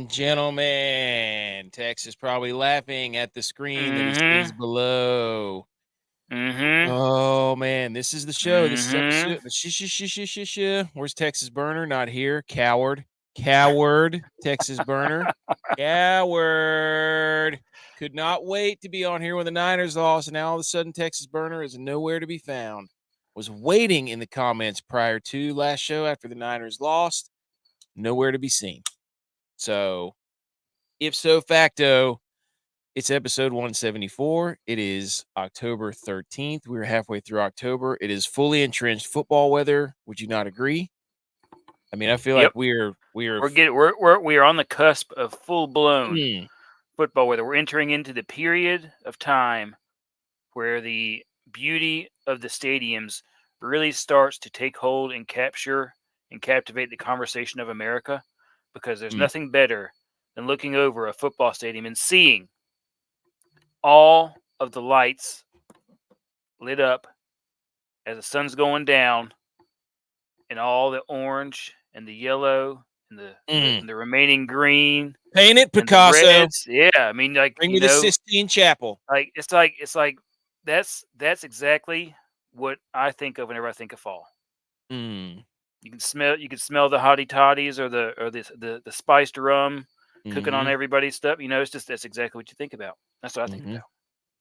and gentlemen, Tex is probably laughing at the screen that he sees below. Oh, man, this is the show. This is episode. Where's Texas Burner? Not here. Coward. Texas Burner. Coward. Could not wait to be on here when the Niners lost, and now all of a sudden Texas Burner is nowhere to be found. Was waiting in the comments prior to last show after the Niners lost. Nowhere to be seen. So, ipso facto, it's episode 174. It is October 13th. We're halfway through October. It is fully entrenched football weather. Would you not agree? I mean, I feel like we are on the cusp of full blown football weather. We're entering into the period of time where the beauty of the stadiums really starts to take hold and capture and captivate the conversation of America, because there's nothing better than looking over a football stadium and seeing all of the lights lit up as the sun's going down, and all the orange and the yellow and the remaining green. Paint it, Picasso. Yeah, I mean, like, bring me the Sistine Chapel. Like it's like that's exactly what I think of whenever I think of fall. You can smell the hottie toddies or the spiced rum cooking on everybody's stuff. That's exactly what you think about. That's what I think about.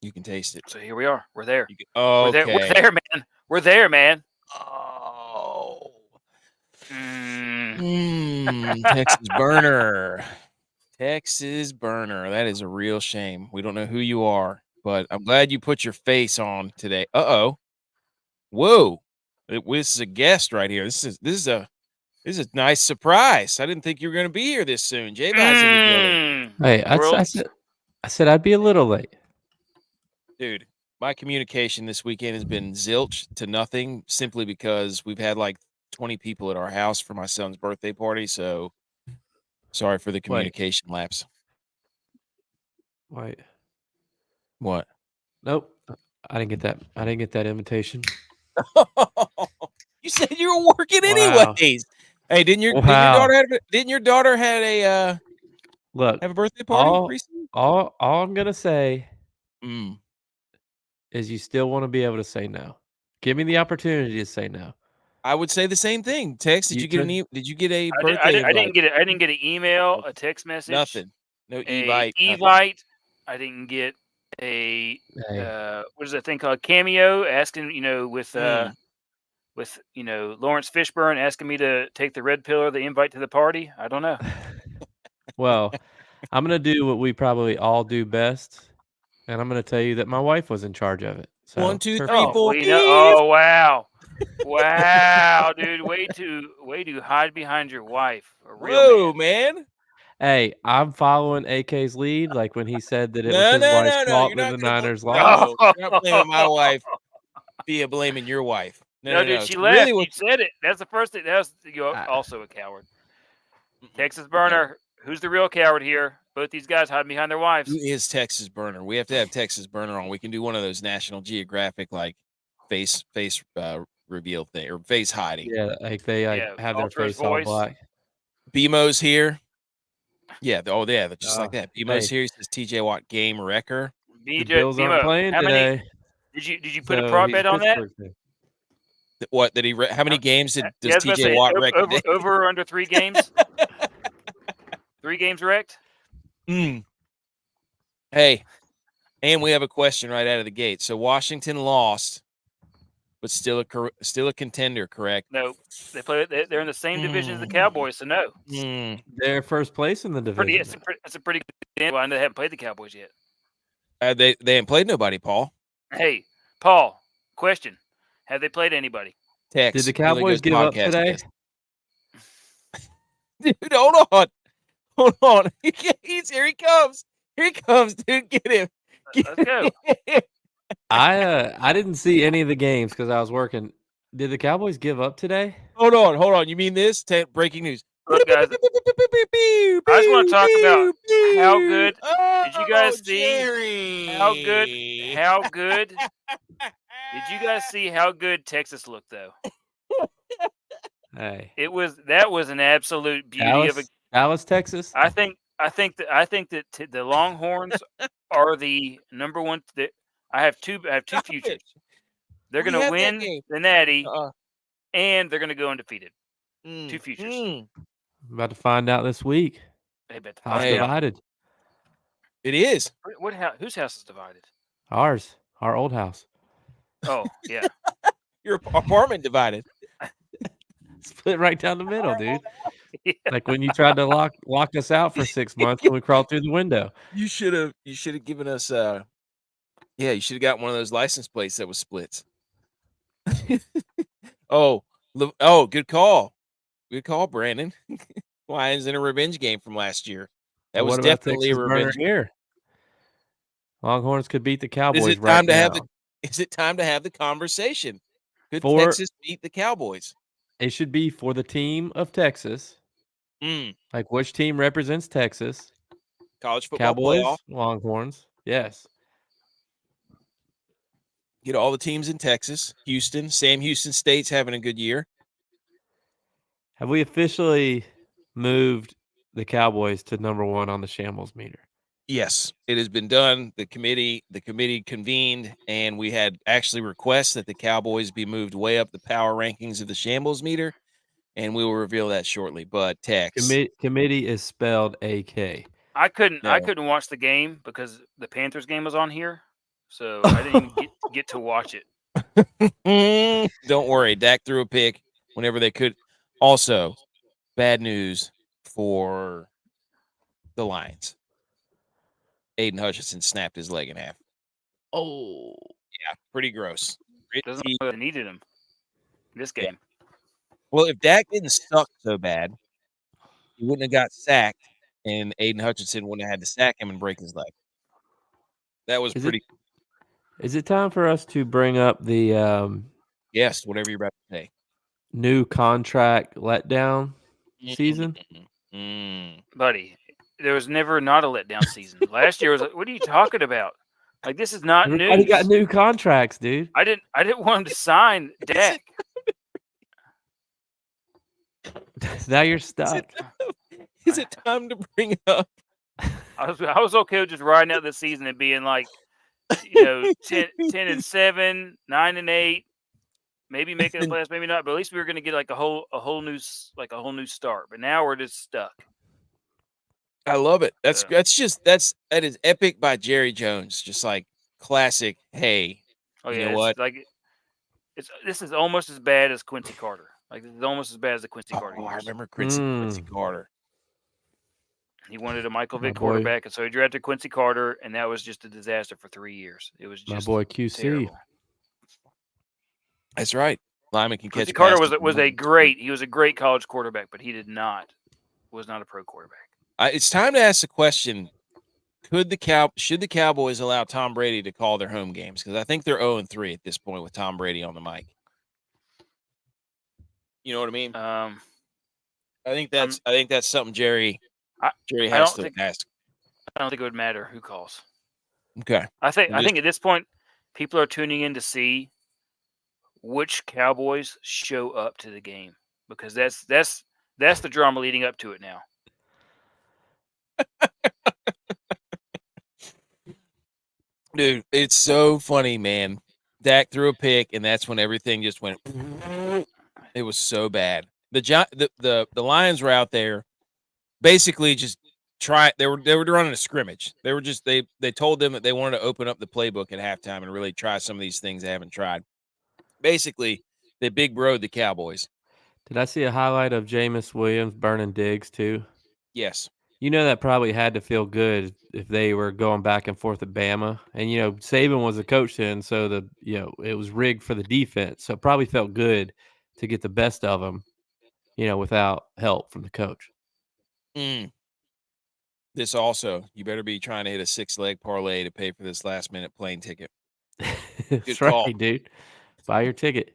You can taste it. So here we are. We're there. Okay. We're there, man. We're there, man. Oh. Texas Burner. Texas Burner. That is a real shame. We don't know who you are, but I'm glad you put your face on today. Uh-oh. Whoa. This is a guest right here. This is a nice surprise. I didn't think you were going to be here this soon. J-Bob's in the building. Hey, I said I'd be a little late. Dude, my communication this weekend has been zilch to nothing, simply because we've had like 20 people at our house for my son's birthday party. So sorry for the communication lapse. Wait. What? Nope. I didn't get that invitation. You said you were working anyways. Hey, didn't your daughter have a birthday party recently? All I'm gonna say is you still want to be able to say no. Give me the opportunity to say no. I would say the same thing. Text? Did you get a birthday? I didn't get an email, a text message. Nothing. No Evite. I didn't get a what is that thing called? Cameo, asking, with Lawrence Fishburne asking me to take the red pill or the invite to the party. I don't know. Well, I'm going to do what we probably all do best, and I'm going to tell you that my wife was in charge of it. So, 1, 2, 3, 4. Oh, wow. Wow, dude. Way to hide behind your wife. Whoa, man. Hey, I'm following AK's lead, like when he said that it was his wife's fault that the Niners lost. No, you're not blaming my wife via blaming your wife. No, dude, she left. Really, you said it. That's the first thing. That was also a coward. Texas Burner. Who's the real coward here? Both these guys hiding behind their wives. Who is Texas Burner? We have to have Texas Burner on. We can do one of those National Geographic face reveal thing or face hiding. Yeah, like they have their face all black. BMO's here. Yeah. Just like that. BMO's here. He says TJ Watt game wrecker. The Bills aren't playing today. Did you put a prop bet on that? What did he? How many games does TJ Watt wreck? Over or under 3 games? 3 games wrecked. Hey, and we have a question right out of the gate. So Washington lost, but still a contender, correct? No, they're in the same division as the Cowboys, so no. They're first place in the division. It's a pretty good game. I know they haven't played the Cowboys yet. They haven't played nobody, Paul. Hey, Paul. Question: have they played anybody? Text. Did the Cowboys give up today? Dude, hold on. Here he comes. Dude. Get him. Let's go. I didn't see any of the games because I was working. Did the Cowboys give up today? Hold on. You mean this? Breaking news. Look, guys, I just want to talk about how good. Did you guys see Jerry. How good? Did you guys see how good Texas looked, though? Hey, that was an absolute beauty Dallas, Texas. I think I think that the Longhorns are the number one. I have two Stop futures. it. They're We going to have that win game. the Natty, Uh-uh. and they're going to go undefeated. Mm, Two futures. I'm about to find out this week. They bet the House find out. divided. It is. Whose house is divided? Ours. Our old house. Oh, yeah. Your apartment divided. Split right down the middle, dude. Yeah. Like when you tried to lock us out for 6 months when we crawled through the window. You should have given us you should have got one of those license plates that was splits. Good call. Good call, Brandon. Lions in a revenge game from last year. That was What about definitely a Texas burner revenge. here? Longhorns could beat the Cowboys Is it right time to now. have the conversation? Could For- Texas beat the Cowboys? It should be for the team of Texas. Like which team represents Texas? College football Cowboys, playoff. Longhorns. Yes. Get all the teams in Texas. Houston. Sam Houston State's having a good year. Have we officially moved the Cowboys to number 1 on the shambles-o-meter? Yes, it has been done. The committee convened, and we had actually requests that the Cowboys be moved way up the power rankings of the shambles-o-meter, and we will reveal that shortly. But Tex, Committee is spelled AK. I couldn't No. watch the game because the Panthers game was on here, so I didn't even get to watch it. Don't worry, Dak threw a pick whenever they could. Also, bad news for the Lions. Aiden Hutchinson snapped his leg in half. Oh. Yeah, pretty gross. Doesn't know whether they needed him this game. Well, if Dak didn't suck so bad, he wouldn't have got sacked, and Aiden Hutchinson wouldn't have had to sack him and break his leg. That was pretty. Is it time for us to bring up the Yes, whatever you're about to say. new contract letdown season? Buddy, there was never not a letdown season. Last year was like, what are you talking about? Like, this is not Everybody news. got new contracts, dude. I didn't want him to sign Dak. Now you're stuck. Is it time to bring up? I was okay with just riding out the season and being like, 10-7, 9-8, maybe making the playoffs, maybe not. But at least we were going to get like a whole new start. But now we're just stuck. I love it. That is epic by Jerry Jones. Just like classic. Hey, you know what? This is almost as bad as Quincy Carter. Like, this is almost as bad as the Quincy Carter years. I remember Quincy Carter. He wanted a Michael Vick quarterback, and so he drafted Quincy Carter, and that was just a disaster for 3 years. It was just my boy QC. Terrible. That's right. Lyman can Quincy catch. Carter was a great college quarterback, but he was not a pro quarterback. It's time to ask the question: should the Cowboys allow Tom Brady to call their home games? Because I think they're 0-3 at this point with Tom Brady on the mic. You know what I mean? I think that's something Jerry has to ask. I don't think it would matter who calls. Okay. I think at this point, people are tuning in to see which Cowboys show up to the game, because that's the drama leading up to it now. Dude, it's so funny, man. Dak threw a pick, and that's when everything just went. It was so bad. The Lions were out there, basically just they were running a scrimmage. They were just they told them that they wanted to open up the playbook at halftime and really try some of these things they haven't tried. Basically, they big broed the Cowboys. Did I see a highlight of Jameis Williams burning Diggs too? Yes. You know that probably had to feel good if they were going back and forth at Bama. And, Saban was the coach then, so it was rigged for the defense. So it probably felt good to get the best of them, without help from the coach. This also, you better be trying to hit a 6-leg parlay to pay for this last-minute plane ticket. That's right, dude. Buy your ticket.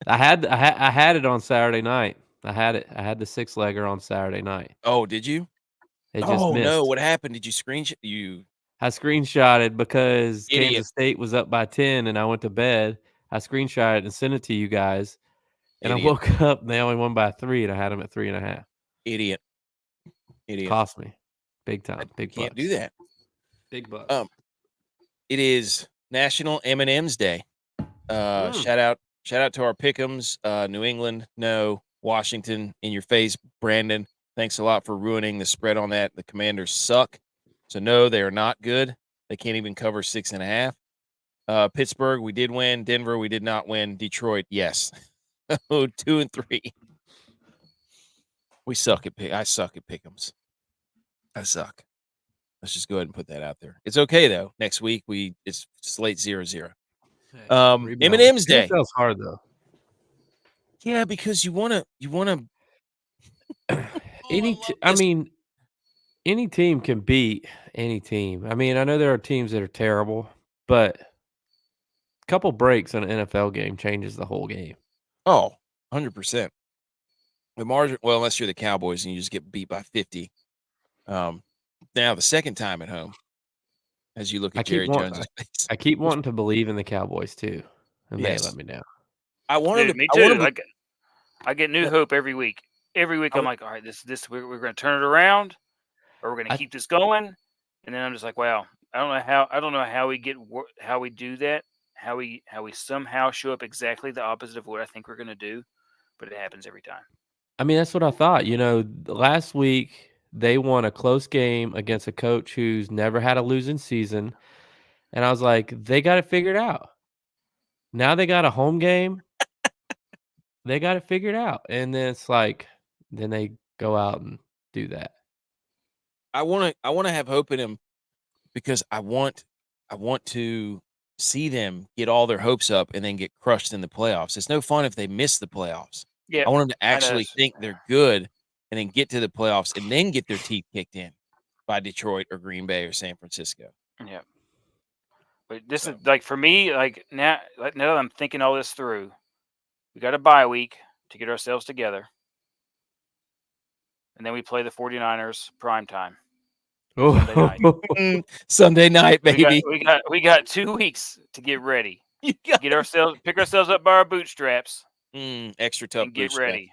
I had it on Saturday night. I had the 6-legger on Saturday night. Oh, did you? It just missed. No! What happened? Did you screenshot? I screenshotted because Idiot. Kansas State was up by 10, and I went to bed. I screenshotted and sent it to you guys, and Idiot. I woke up and they only won by 3, and I had them at 3.5. Idiot. Idiot. Cost me. Big time. Big Can't bucks. do that. Big bucks. It is National M&M's Day. Shout out to our pick'ems. New England, no. Washington, in your face. Brandon, thanks a lot for ruining the spread on that. The Commanders suck. So, no, they are not good. They can't even cover 6.5. Pittsburgh, we did win. Denver, we did not win. Detroit, yes. 2-3. We suck at I suck at pick'ems. I suck. Let's just go ahead and put that out there. It's okay though. Next week it's slate 0-0. M&M's Day. NFL's hard though. Yeah, because you wanna any team can beat any team. I mean, I know there are teams that are terrible, but a couple breaks in an NFL game changes the whole game. Oh, 100%. The margin, well, unless you're the Cowboys and you just get beat by 50. Now the second time at home, as you look at Jerry Jones' face. I keep wanting to believe in the Cowboys too, and they let me down. Me too. I get new hope every week. Every week I'm like, all right, this we're going to turn it around, or we're going to keep this going. And then I'm just like, wow, I don't know how we do that, how we somehow show up exactly the opposite of what I think we're going to do, but it happens every time. I mean, that's what I thought. Last week they won a close game against a coach who's never had a losing season, and I was like, they got it figured out. Now they got a home game. They got it figured out. And then it's like, then they go out and do that. I want to have hope in them because I want to see them get all their hopes up and then get crushed in the playoffs. It's no fun if they miss the playoffs. Yeah, I want them to actually think they're good and then get to the playoffs and then get their teeth kicked in by Detroit or Green Bay or San Francisco. Yeah. But this is like for me, like now that I'm thinking all this through, we got a bye week to get ourselves together. And then we play the 49ers primetime. Sunday night. Sunday night, baby. We got 2 weeks to get ready. Pick ourselves up by our bootstraps. Extra tough. And get ready.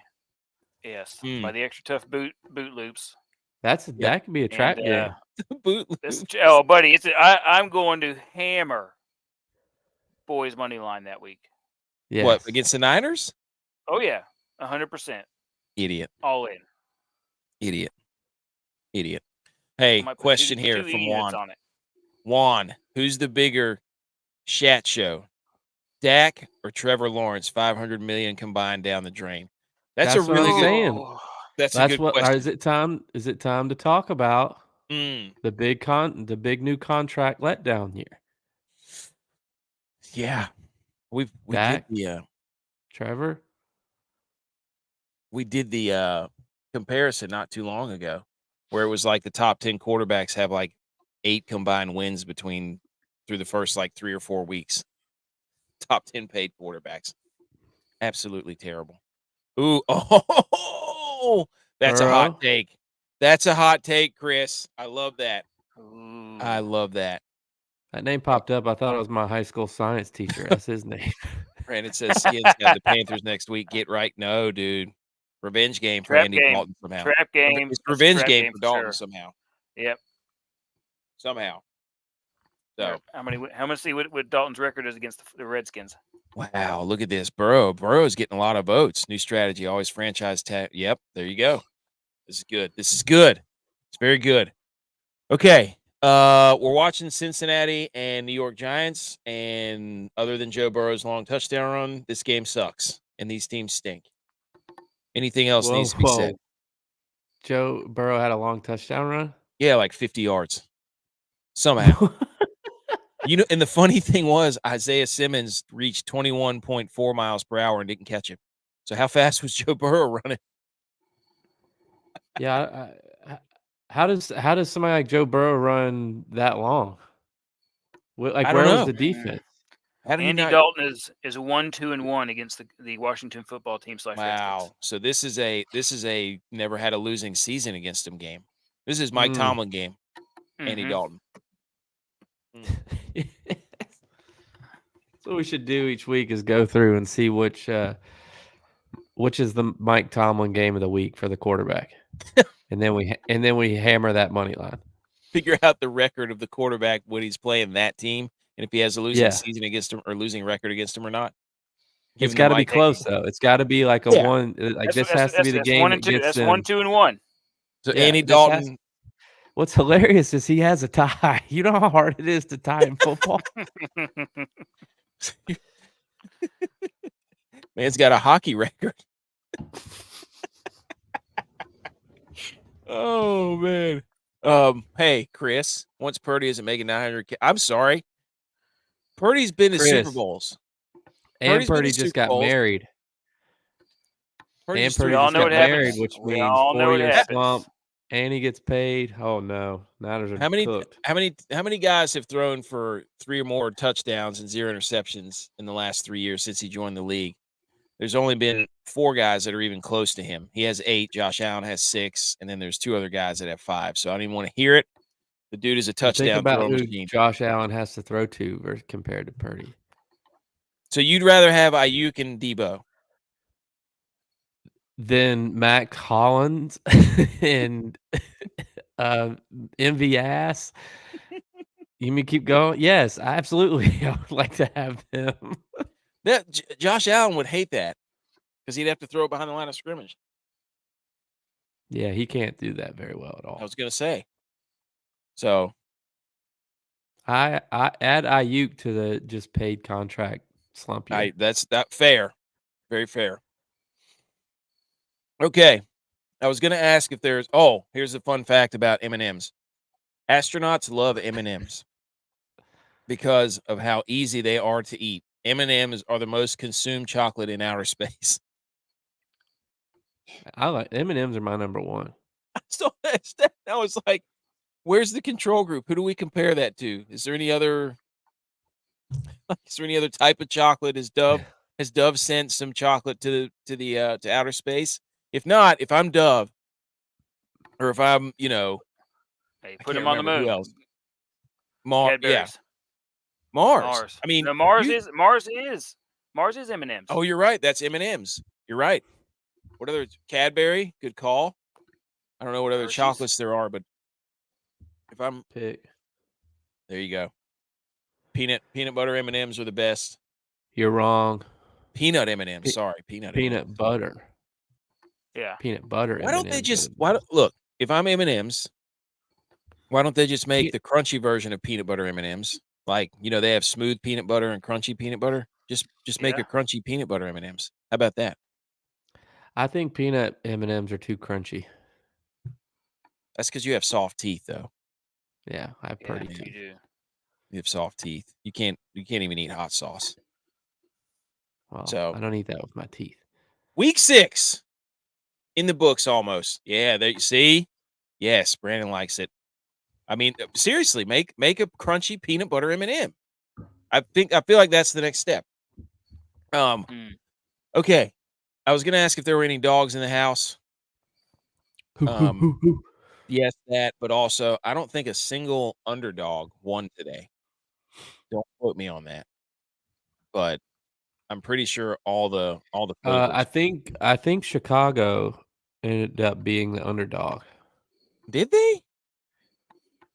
Yes, by the extra tough boot loops. That could be a trap game. Boot loops. Oh, buddy, I'm going to hammer boys money line that week. Yes. What, against the Niners? Oh yeah, 100%. Idiot. All in. Idiot. Hey, question here from Juan. Juan, who's the bigger shat show? Dak or Trevor Lawrence? 500 million combined down the drain. That's a really good saying. That's a good question. Is it time to talk about the big new contract letdown here? Yeah. We did the Trevor. We did the comparison not too long ago where it was like the top 10 quarterbacks have like 8 combined wins through the first like 3 or 4 weeks. Top 10 paid quarterbacks. Absolutely terrible. Ooh, that's a hot take. That's a hot take, Chris. I love that. I love that. That name popped up. I thought it was my high school science teacher. That's his name. Brandon says Skins got the Panthers next week. Get right. No, dude. Revenge game for Andy Dalton somehow. Trap game. It's revenge game for Dalton somehow. Yep. Somehow. So how much see what Dalton's record is against the Redskins? Wow, look at this. Burrow's getting a lot of votes. New strategy, always franchise tag. Yep, there you go. This is good. It's very good. Okay. We're watching Cincinnati and New York Giants, and other than Joe Burrow's long touchdown run, this game sucks, and these teams stink. Anything else needs to be said? Joe Burrow had a long touchdown run? Yeah, like 50 yards. Somehow. And the funny thing was Isaiah Simmons reached 21.4 miles per hour and didn't catch him. So how fast was Joe Burrow running? Yeah. How does somebody like Joe Burrow run that long? Like, where was the defense? Andy Dalton is 1-2-1 against the Washington football team / Redskins. Wow. So this is a never had a losing season against him game. This is Mike Tomlin game. Andy Dalton. That's what we should do each week is go through and see which is the Mike Tomlin game of the week for the quarterback. and then we hammer that money line. Figure out the record of the quarterback when he's playing that team, and if he has a losing season against him or losing record against him or not. It's got to be close though. It's got to be like a one. Like this has to be the game that gets them. 1, 2, and 1. So Andy Dalton. What's hilarious is he has a tie. You know how hard it is to tie in football. Man's got a hockey record. Oh man. Hey Chris, once Purdy isn't making 900K, I'm sorry. Purdy's been to Super Bowls. And Purdy just got married. And Purdy just got married, which means 4-year slump. And he gets paid. Oh no, Niners are cooked. How many guys have thrown for 3 or more touchdowns and 0 interceptions in the last 3 years since he joined the league? There's only been 4 guys that are even close to him. He has 8. Josh Allen has 6, and then there's 2 other guys that have 5. So I don't even want to hear it. The dude is a touchdown throwing machine. Josh Allen has to throw to compared to Purdy. So you'd rather have Ayuk and Debo than Mac Hollins and MVS. You mean keep going? Yes, absolutely. I would like to have them. Josh Allen would hate that because he'd have to throw it behind the line of scrimmage. Yeah, he can't do that very well at all. I was going to say. So I add Ayuk to the just paid contract slump year. That's fair. Very fair. Okay. I was going to ask if there's here's a fun fact about M&Ms. Astronauts love M&Ms because of how easy they are to eat. M&Ms are the most consumed chocolate in outer space. I like M&Ms are my number 1. I still understand. I was like, where's the control group? Who do we compare that to? Is there any other type of chocolate? Has Dove sent some chocolate to outer space? If not, if I'm Dove, or if I'm, hey, put him on the moon. Who else? Yeah. Mars. I mean, no, Mars is M&Ms. Oh, you're right. That's M&Ms. You're right. What other Cadbury? Good call. I don't know what other chocolates there are, but if I'm pick, there you go. Peanut butter M&Ms are the best. You're wrong. Peanut M&Ms. Sorry, peanut butter. Yeah, peanut butter. Why don't they just look? If I'm M&Ms, why don't they just make the crunchy version of peanut butter M&Ms? Like, they have smooth peanut butter and crunchy peanut butter. Just make a crunchy peanut butter M&Ms. How about that? I think peanut M&Ms are too crunchy. That's because you have soft teeth, though. Yeah, I have pretty teeth. You do. You have soft teeth. You can't even eat hot sauce. Well, so I don't eat that with my teeth. Week 6 in the books almost. Yeah, there you see. Yes, Brandon likes it. I mean, seriously, make a crunchy peanut butter M&M. I feel like that's the next step. Okay. I was going to ask if there were any dogs in the house. Yes, that, but also I don't think a single underdog won today. Don't quote me on that. But I'm pretty sure all the I think Chicago ended up being the underdog. Did they?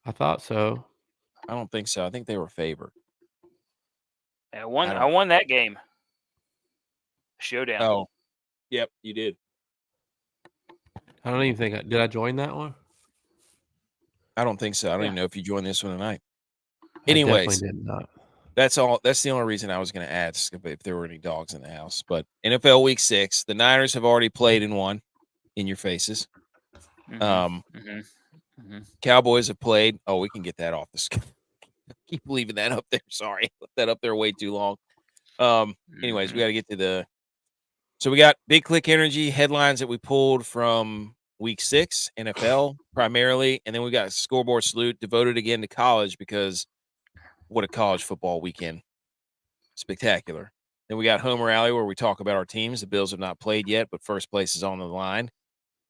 I thought so. I don't think so. I think they were favored. I won that game. Showdown. Oh, yep, you did. I don't even think did I join that one? I don't think so. I don't even know if you joined this one tonight. Anyways, I definitely did not. That's all. That's the only reason I was going to ask if there were any dogs in the house. But NFL Week 6, the Niners have already played and won in your faces. Cowboys have played. Oh, we can get that off the screen. Keep leaving that up there. Sorry, left that up there way too long. Anyways, we got to get to so we got Big Click Energy headlines that we pulled from Week 6 NFL primarily, and then we got a scoreboard salute devoted again to college because what a college football weekend. Spectacular. Then we got Homer Alley where we talk about our teams. The Bills have not played yet, but first place is on the line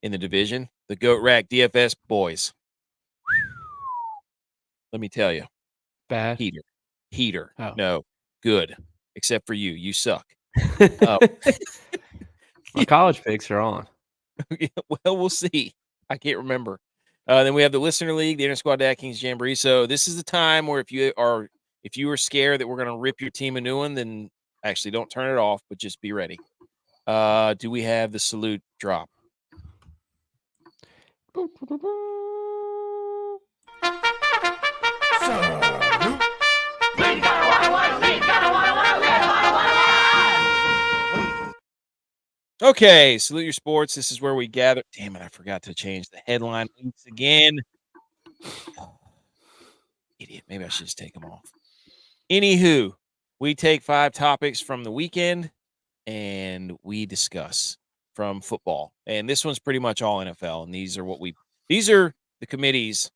in the division. The Goat Rack DFS boys. Let me tell you. Bad. Heater. Oh. No. Good. Except for you. You suck. My college picks are on. Well, we'll see. I can't remember. Then we have the Listener League, the Inter Squad DraftKings Jamboree. So this is the time where if you are scared that we're going to rip your team a new one, then actually don't turn it off, but just be ready. Do we have the salute drop? Okay, salute your sports. This is where we gather. Damn it, I forgot to change the headline links again. Idiot. Maybe I should just take them off. Anywho, we take 5 topics from the weekend and we discuss from football. And this one's pretty much all NFL. And these are the committee's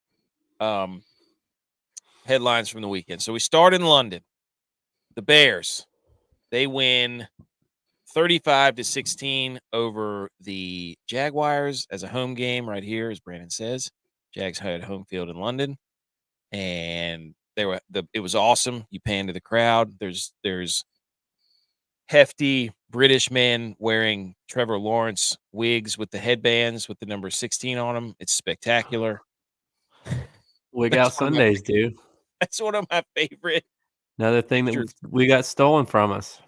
headlines from the weekend. So we start in London. The Bears, they win 35-16 over the Jaguars as a home game right here, as Brandon says. Jags had home field in London. And it was awesome. You pan to the crowd. There's hefty British men wearing Trevor Lawrence wigs with the headbands with the number 16 on them. It's spectacular. Wig out Sundays, dude. That's one of my favorite. Another thing that we got stolen from us.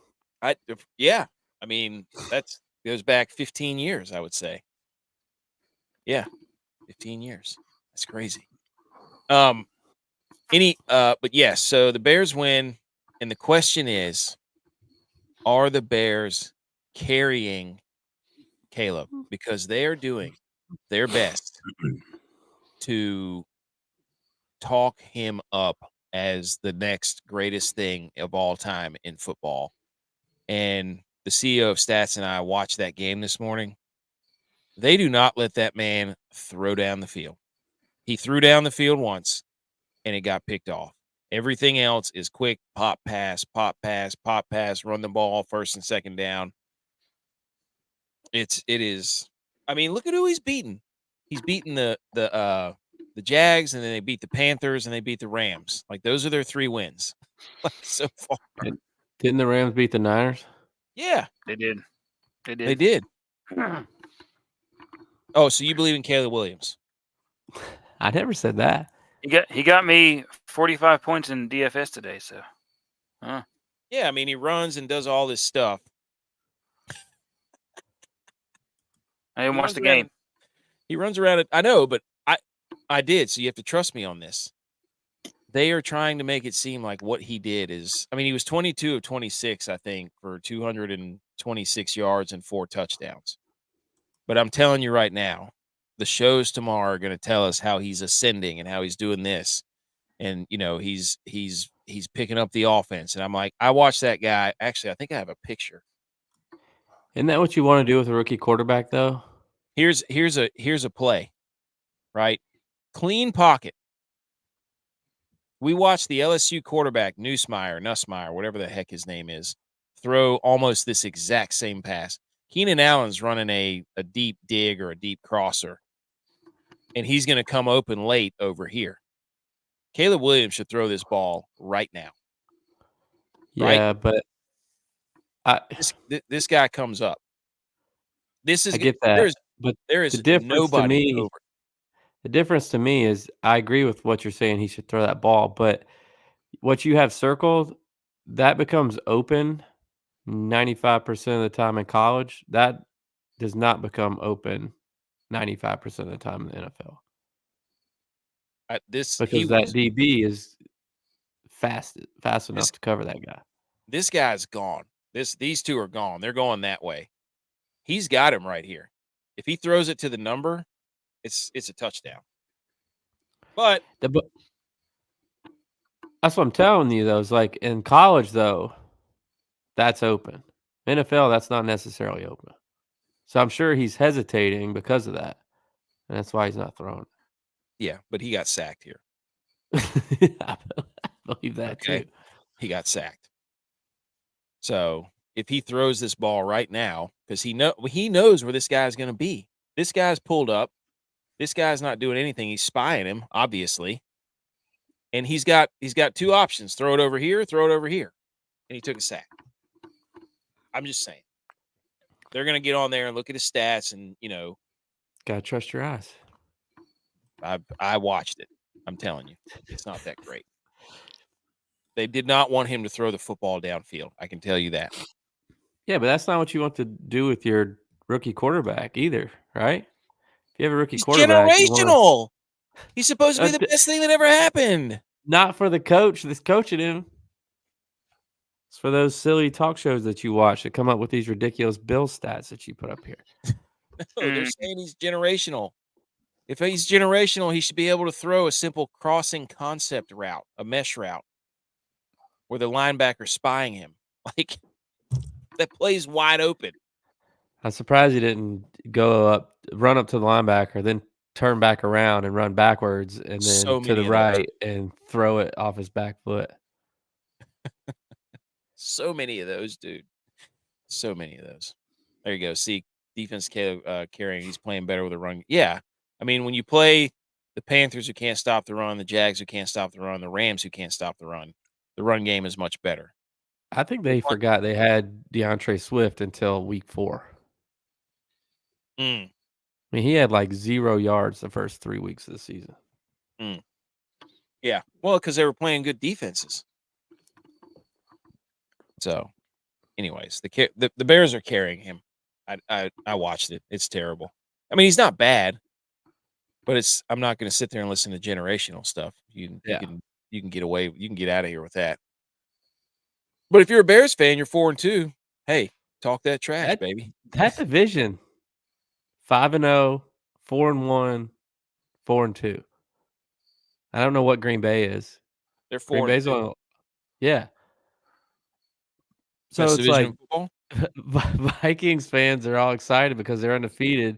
Yeah. I mean, that goes back 15 years, I would say. Yeah, 15 years. That's crazy. But yes, so the Bears win, and the question is, are the Bears carrying Caleb? Because they are doing their best to talk him up as the next greatest thing of all time in football. And the CEO of Stats and I watched that game this morning. They do not let that man throw down the field. He threw down the field once, and it got picked off. Everything else is quick pop pass, run the ball, first and second down. It is. I mean, look at who he's beaten. He's beaten the Jags, and then they beat the Panthers, and they beat the Rams. Like, those are their 3 wins so far. Didn't the Rams beat the Niners? Yeah, they did. They did. Oh, so you believe in Caleb Williams? I never said that. He got me 45 points in DFS today. So, yeah, I mean, he runs and does all this stuff. I didn't watch the game. He runs around it. I know, but I did. So you have to trust me on this. They are trying to make it seem like what he did is. I mean, he was 22 of 26, I think, for 226 yards and 4 touchdowns. But I'm telling you right now, the shows tomorrow are going to tell us how he's ascending and how he's doing this. And, you know, he's picking up the offense. And I'm like, I watched that guy. Actually, I think I have a picture. Isn't that what you want to do with a rookie quarterback, though? Here's a play, right? Clean pocket. We watched the LSU quarterback, Nussmeier, whatever the heck his name is, throw almost this exact same pass. Keenan Allen's running a deep dig or a deep crosser, and he's going to come open late over here. Caleb Williams should throw this ball right now. Yeah, right? But this guy comes up. I get that, but there is the difference nobody to me. over. The difference to me is I agree with what you're saying. He should throw that ball, but what you have circled, that becomes open 95% of the time in college. That does not become open 95% of the time in the NFL. Because that DB is fast enough to cover that guy. This guy's gone. These two are gone. They're going that way. He's got him right here. If he throws it to the number, it's a touchdown. But that's what I'm telling you, though. Is like in college, though, that's open. NFL, that's not necessarily open. So I'm sure he's hesitating because of that. And that's why he's not throwing. Yeah, but he got sacked here. I believe that too. He got sacked. So if he throws this ball right now, because he knows where this guy's going to be. This guy's pulled up. This guy's not doing anything. He's spying him, obviously. And he's got 2 options. Throw it over here, And he took a sack. I'm just saying. They're going to get on there and look at his stats and, Got to trust your eyes. I watched it. I'm telling you, it's not that great. They did not want him to throw the football downfield. I can tell you that. Yeah, but that's not what you want to do with your rookie quarterback either, right? If you have a rookie He's quarterback, generational. He's supposed to be the best thing that ever happened. Not for the coach that's coaching him. It's for those silly talk shows that you watch that come up with these ridiculous bill stats that you put up here. No, they're saying he's generational. If he's generational, he should be able to throw a simple crossing concept route, a mesh route, where the linebacker's spying him. Like, that play's wide open. I'm surprised he didn't run up to the linebacker, then turn back around and run backwards, and then to the right and throw it off his back foot. So many of those, dude. So many of those. There you go. See, defense carrying. He's playing better with a run. Yeah. I mean, when you play the Panthers who can't stop the run, the Jags who can't stop the run, the Rams who can't stop the run game is much better. I think they forgot they had DeAndre Swift until week 4. I mean, he had like 0 yards the first 3 weeks of the season. Yeah. Well, because they were playing good defenses. So, anyways, the Bears are carrying him. I watched it. It's terrible. I mean, he's not bad, but I'm not going to sit there and listen to generational stuff. You can get away. You can get out of here with that. But if you're a Bears fan, you're 4-2. Hey, talk that trash, baby. That division, 5-0, 4-1, 4-2. I don't know what Green Bay is. They're 4-2. Green Bay's on. Yeah. So Best it's like Vikings fans are all excited because they're undefeated,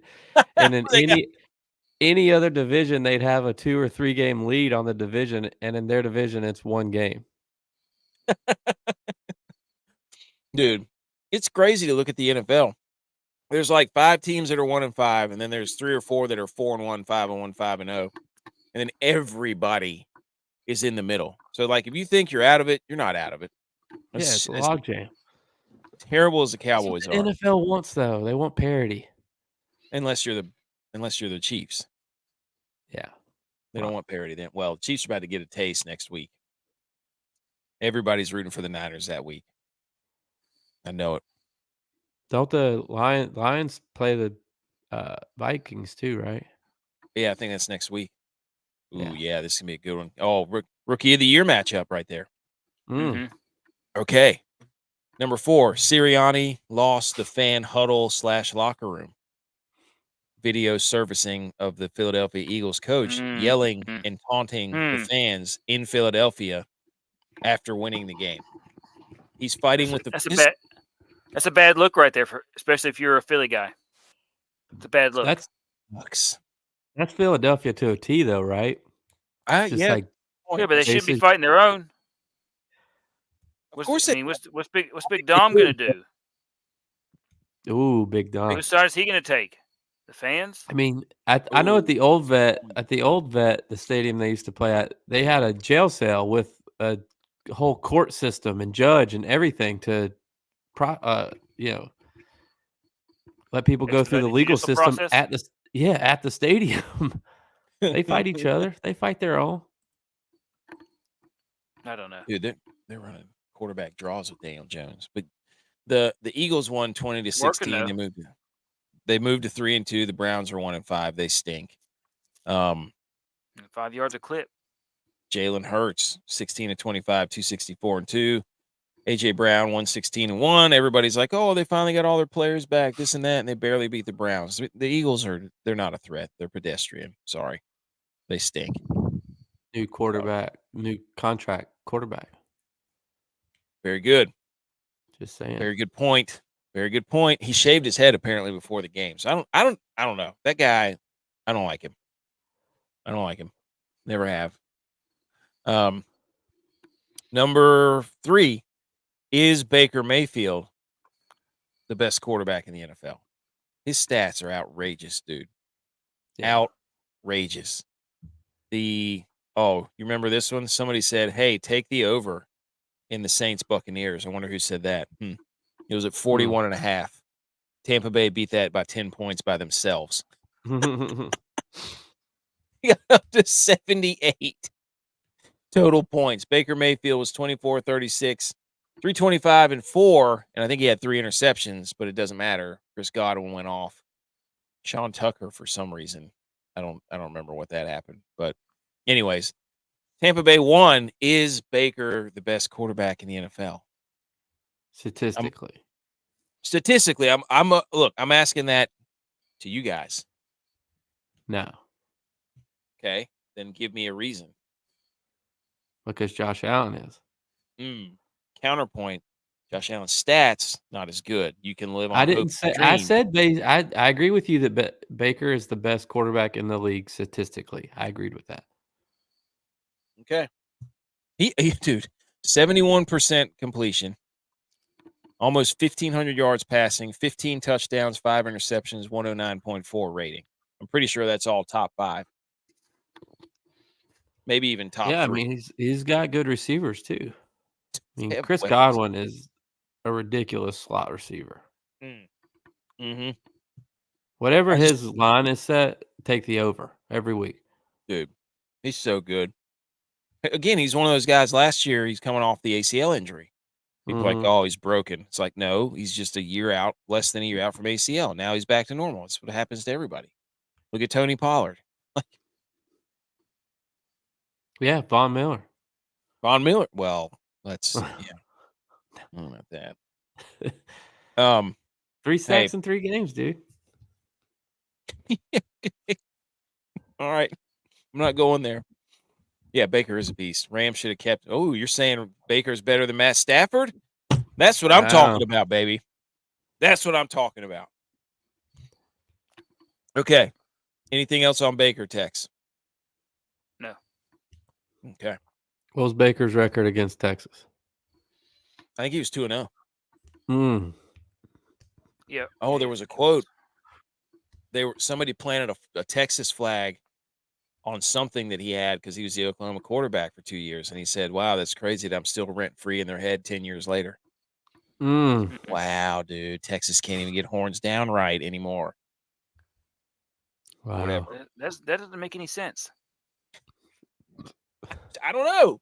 and in any other division they'd have a 2 or 3 game lead on the division, and in their division it's 1 game. Dude, it's crazy to look at the NFL. There's like 5 teams that are 1-5, and then there's 3 or 4 that are 4-1, 5-1, 5-0, and then everybody is in the middle. So, like, if you think you're out of it, you're not out of it. It's a logjam. Terrible as the Cowboys are. NFL wants, though. They want parity. Unless you're the Chiefs. Yeah. They don't want parity then. Well, Chiefs are about to get a taste next week. Everybody's rooting for the Niners that week. I know it. Don't the Lions play the Vikings too, right? Yeah, I think that's next week. Ooh, yeah, this is going to be a good one. Oh, Rookie of the Year matchup right there. Okay. Number 4, Sirianni lost the fan huddle / locker room. Video surfacing of the Philadelphia Eagles coach yelling and taunting the fans in Philadelphia after winning the game. He's fighting with That's a bad look right there, especially if you're a Philly guy. It's a bad look. That's Philadelphia to a T, though, right? Yeah, but they should be fighting their own. Of course, what's Big Dom going to do? Ooh, Big Dom. Whose side is he going to take? The fans? I mean, I know at the old vet, the stadium they used to play at, they had a jail cell with a whole court system and judge and everything to, let people go through the legal system at the stadium. They fight each other. They fight their own. I don't know, dude. They're running quarterback draws with Daniel Jones, but the Eagles won 20-16. They moved to 3-2. The Browns are 1-5. They stink. 5 yards a clip. Jalen Hurts 16-25, 264-2. AJ Brown 116-1. Everybody's like, oh, they finally got all their players back, this and that, and they barely beat the Browns. The Eagles they're not a threat. They're pedestrian. Sorry, they stink. New quarterback, new contract quarterback. Very good. Just saying. Very good point. Very good point. He shaved his head apparently before the game. So I don't know. That guy, I don't like him. Never have. Number 3, is Baker Mayfield the best quarterback in the NFL? His stats are outrageous, dude. Yeah. Outrageous. You remember this one? Somebody said, hey, take the over in the Saints Buccaneers. I wonder who said that. It was at 41.5. Tampa Bay beat that by 10 points by themselves. He got up to 78 total points. Baker Mayfield was 24, 36, 325 and 4, and I think he had 3 interceptions, but it doesn't matter. Chris Godwin went off. Sean Tucker, for some reason, I don't remember what that happened, but anyways, Tampa Bay won. Is Baker the best quarterback in the NFL? Statistically, I'm asking that to you guys. no. Okay, then give me a reason. Because Josh Allen is. Counterpoint: Josh Allen's stats not as good. You can live on. I didn't say. I said I agree with you that Baker is the best quarterback in the league statistically. I agreed with that. Okay, dude, 71% completion, almost 1,500 yards passing, 15 touchdowns, 5 interceptions, 109.4 rating. I'm pretty sure that's all top 5. Maybe even top 3. Yeah, I mean he's got good receivers too. I mean Chris weapons. Godwin is a ridiculous slot receiver. Mm-hmm. Whatever his line is set, take the over every week. Dude, he's so good. Again, he's one of those guys. Last year, he's coming off the ACL injury. People like, oh, he's broken. It's like, no, he's just a year out, less than a year out from ACL. Now he's back to normal. That's what happens to everybody. Look at Tony Pollard. Yeah, Von Miller. Well, let's I don't know about that. 3 sacks in 3 games, dude. All right. I'm not going there. Yeah, Baker is a beast. Rams should have kept. Oh, you're saying Baker's better than Matt Stafford? That's what I'm talking about, baby. That's what I'm talking about. Okay. Anything else on Baker, Tex? No. Okay. What was Baker's record against Texas? I think he was 2-0. Yeah. Oh, there was a quote. Somebody planted a Texas flag on something that he had because he was the Oklahoma quarterback for 2 years, and he said, "Wow, that's crazy that I'm still rent free in their head 10 years later." Wow, dude, Texas can't even get horns down right anymore. Wow. Whatever. That doesn't make any sense. I don't know.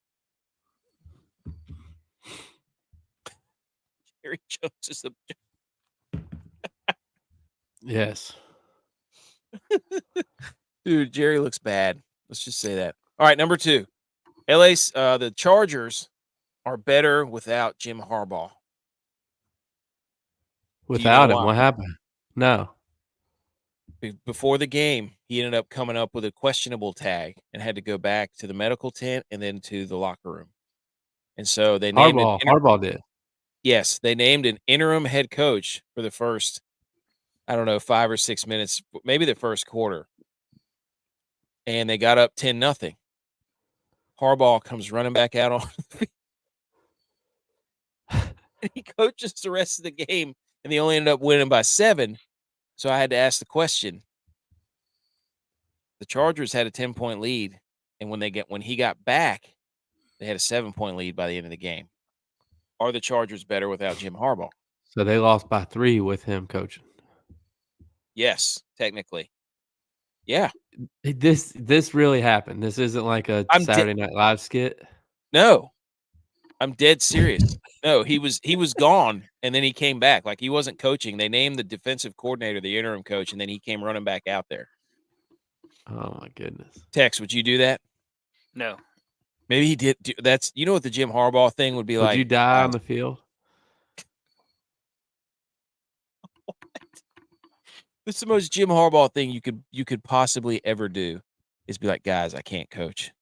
Jerry Jones is Yes. Dude, Jerry looks bad. Let's just say that. All right, number 2. The Chargers are better without Jim Harbaugh. Without him, what happened? No. Before the game, he ended up coming up with a questionable tag and had to go back to the medical tent and then to the locker room. And so they named Harbaugh did. Yes, they named an interim head coach for the first, 5 or 6 minutes, maybe the first quarter. And they got up 10-0. Harbaugh comes running back out on the field. And he coaches the rest of the game, and they only ended up winning by 7. So I had to ask the question. The Chargers had a 10-point lead, and when he got back, they had a 7-point lead by the end of the game. Are the Chargers better without Jim Harbaugh? So they lost by 3 with him coaching. Yes, technically. Yeah. This really happened. This isn't like a Saturday Night Live skit. No. I'm dead serious. No, he was gone, and then he came back. Like, he wasn't coaching. They named the defensive coordinator the interim coach, and then he came running back out there. Oh, my goodness. Tex, would you do that? No. Maybe he did. That's, what the Jim Harbaugh thing would be like. Would you die on the field? It's the most Jim Harbaugh thing you could possibly ever do is be like, guys, I can't coach.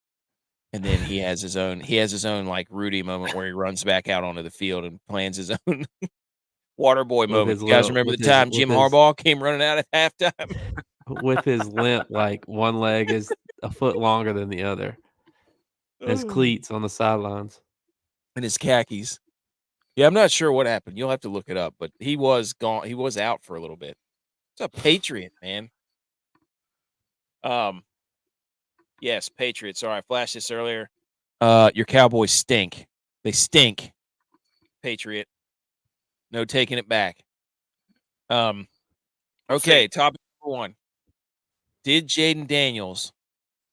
And then he has his own like Rudy moment where he runs back out onto the field and plans his own water boy moment. You guys remember the time Jim Harbaugh came running out at halftime? With his limp, like one leg is a foot longer than the other. His cleats on the sidelines. And his khakis. Yeah, I'm not sure what happened. You'll have to look it up, but he was gone. He was out for a little bit. It's a Patriot, man. Yes, Patriots. Sorry, I flashed this earlier. Your Cowboys stink. They stink. Patriot. No taking it back. Okay, topic number 1. Did Jaden Daniels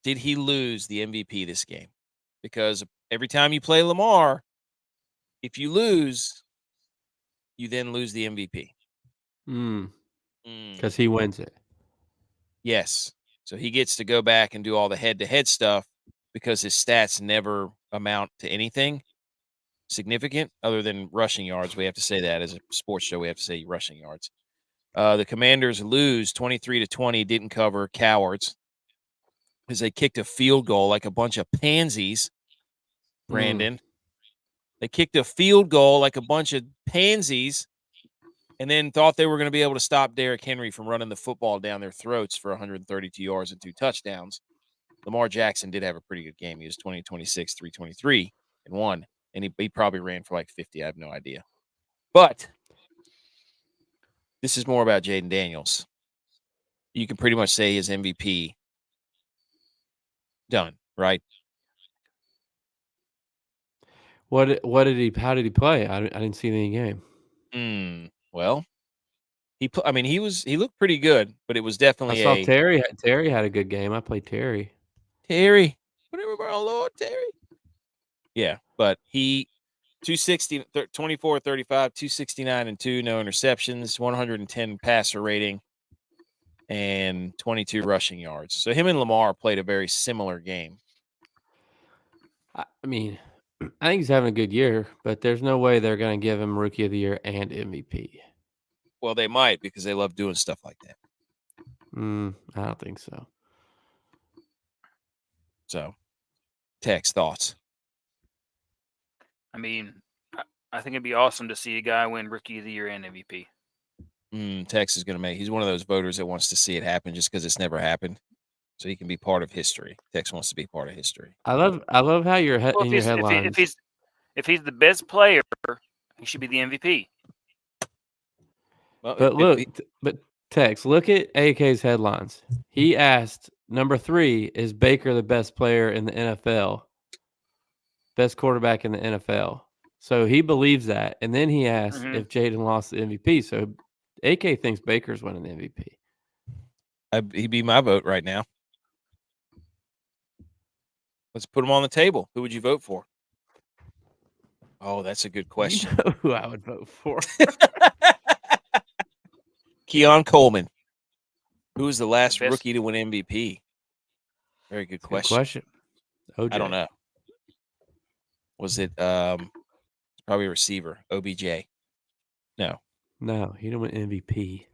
did he lose the MVP this game? Because every time you play Lamar, if you lose, you then lose the MVP. Because he wins it. Yes. So he gets to go back and do all the head-to-head stuff because his stats never amount to anything significant other than rushing yards. We have to say that as a sports show. We have to say rushing yards. The Commanders lose 23-20, didn't cover, cowards, because they kicked a field goal like a bunch of pansies, Brandon. They kicked a field goal like a bunch of pansies and then thought they were going to be able to stop Derrick Henry from running the football down their throats for 132 yards and 2 touchdowns. Lamar Jackson did have a pretty good game. He was 20-26, 323, and 1. And he probably ran for like 50. I have no idea. But this is more about Jaden Daniels. You can pretty much say his MVP done, right? How did he play? I didn't see any game. Well, he looked pretty good, but it was definitely I saw Terry had a good game. I played Terry. Whatever, our Lord, Terry. Yeah, but he 260, 24, 35, 269 and 2, no interceptions, 110 passer rating, and 22 rushing yards. So him and Lamar played a very similar game. I mean, I think he's having a good year, but there's no way they're going to give him Rookie of the Year and MVP. Well, they might because they love doing stuff like that. I don't think so. So, Tex, thoughts? I mean, I think it'd be awesome to see a guy win Rookie of the Year and MVP. Tex is going to he's one of those voters that wants to see it happen just because it's never happened. So he can be part of history. Tex wants to be part of history. I love how you're in your headlines. If he's the best player, he should be the MVP. Well, but Tex, look at AK's headlines. He asked, number 3, is Baker the best player in the NFL? Best quarterback in the NFL. So he believes that. And then he asked if Jaden lost the MVP. So AK thinks Baker's winning the MVP. He'd be my vote right now. Let's put him on the table. Who would you vote for? Oh, that's a good question. You know who I would vote for? Keon Coleman. Who was the last rookie to win MVP? Very good question. OJ. I don't know. Was it probably a receiver? OBJ? No, he didn't win MVP.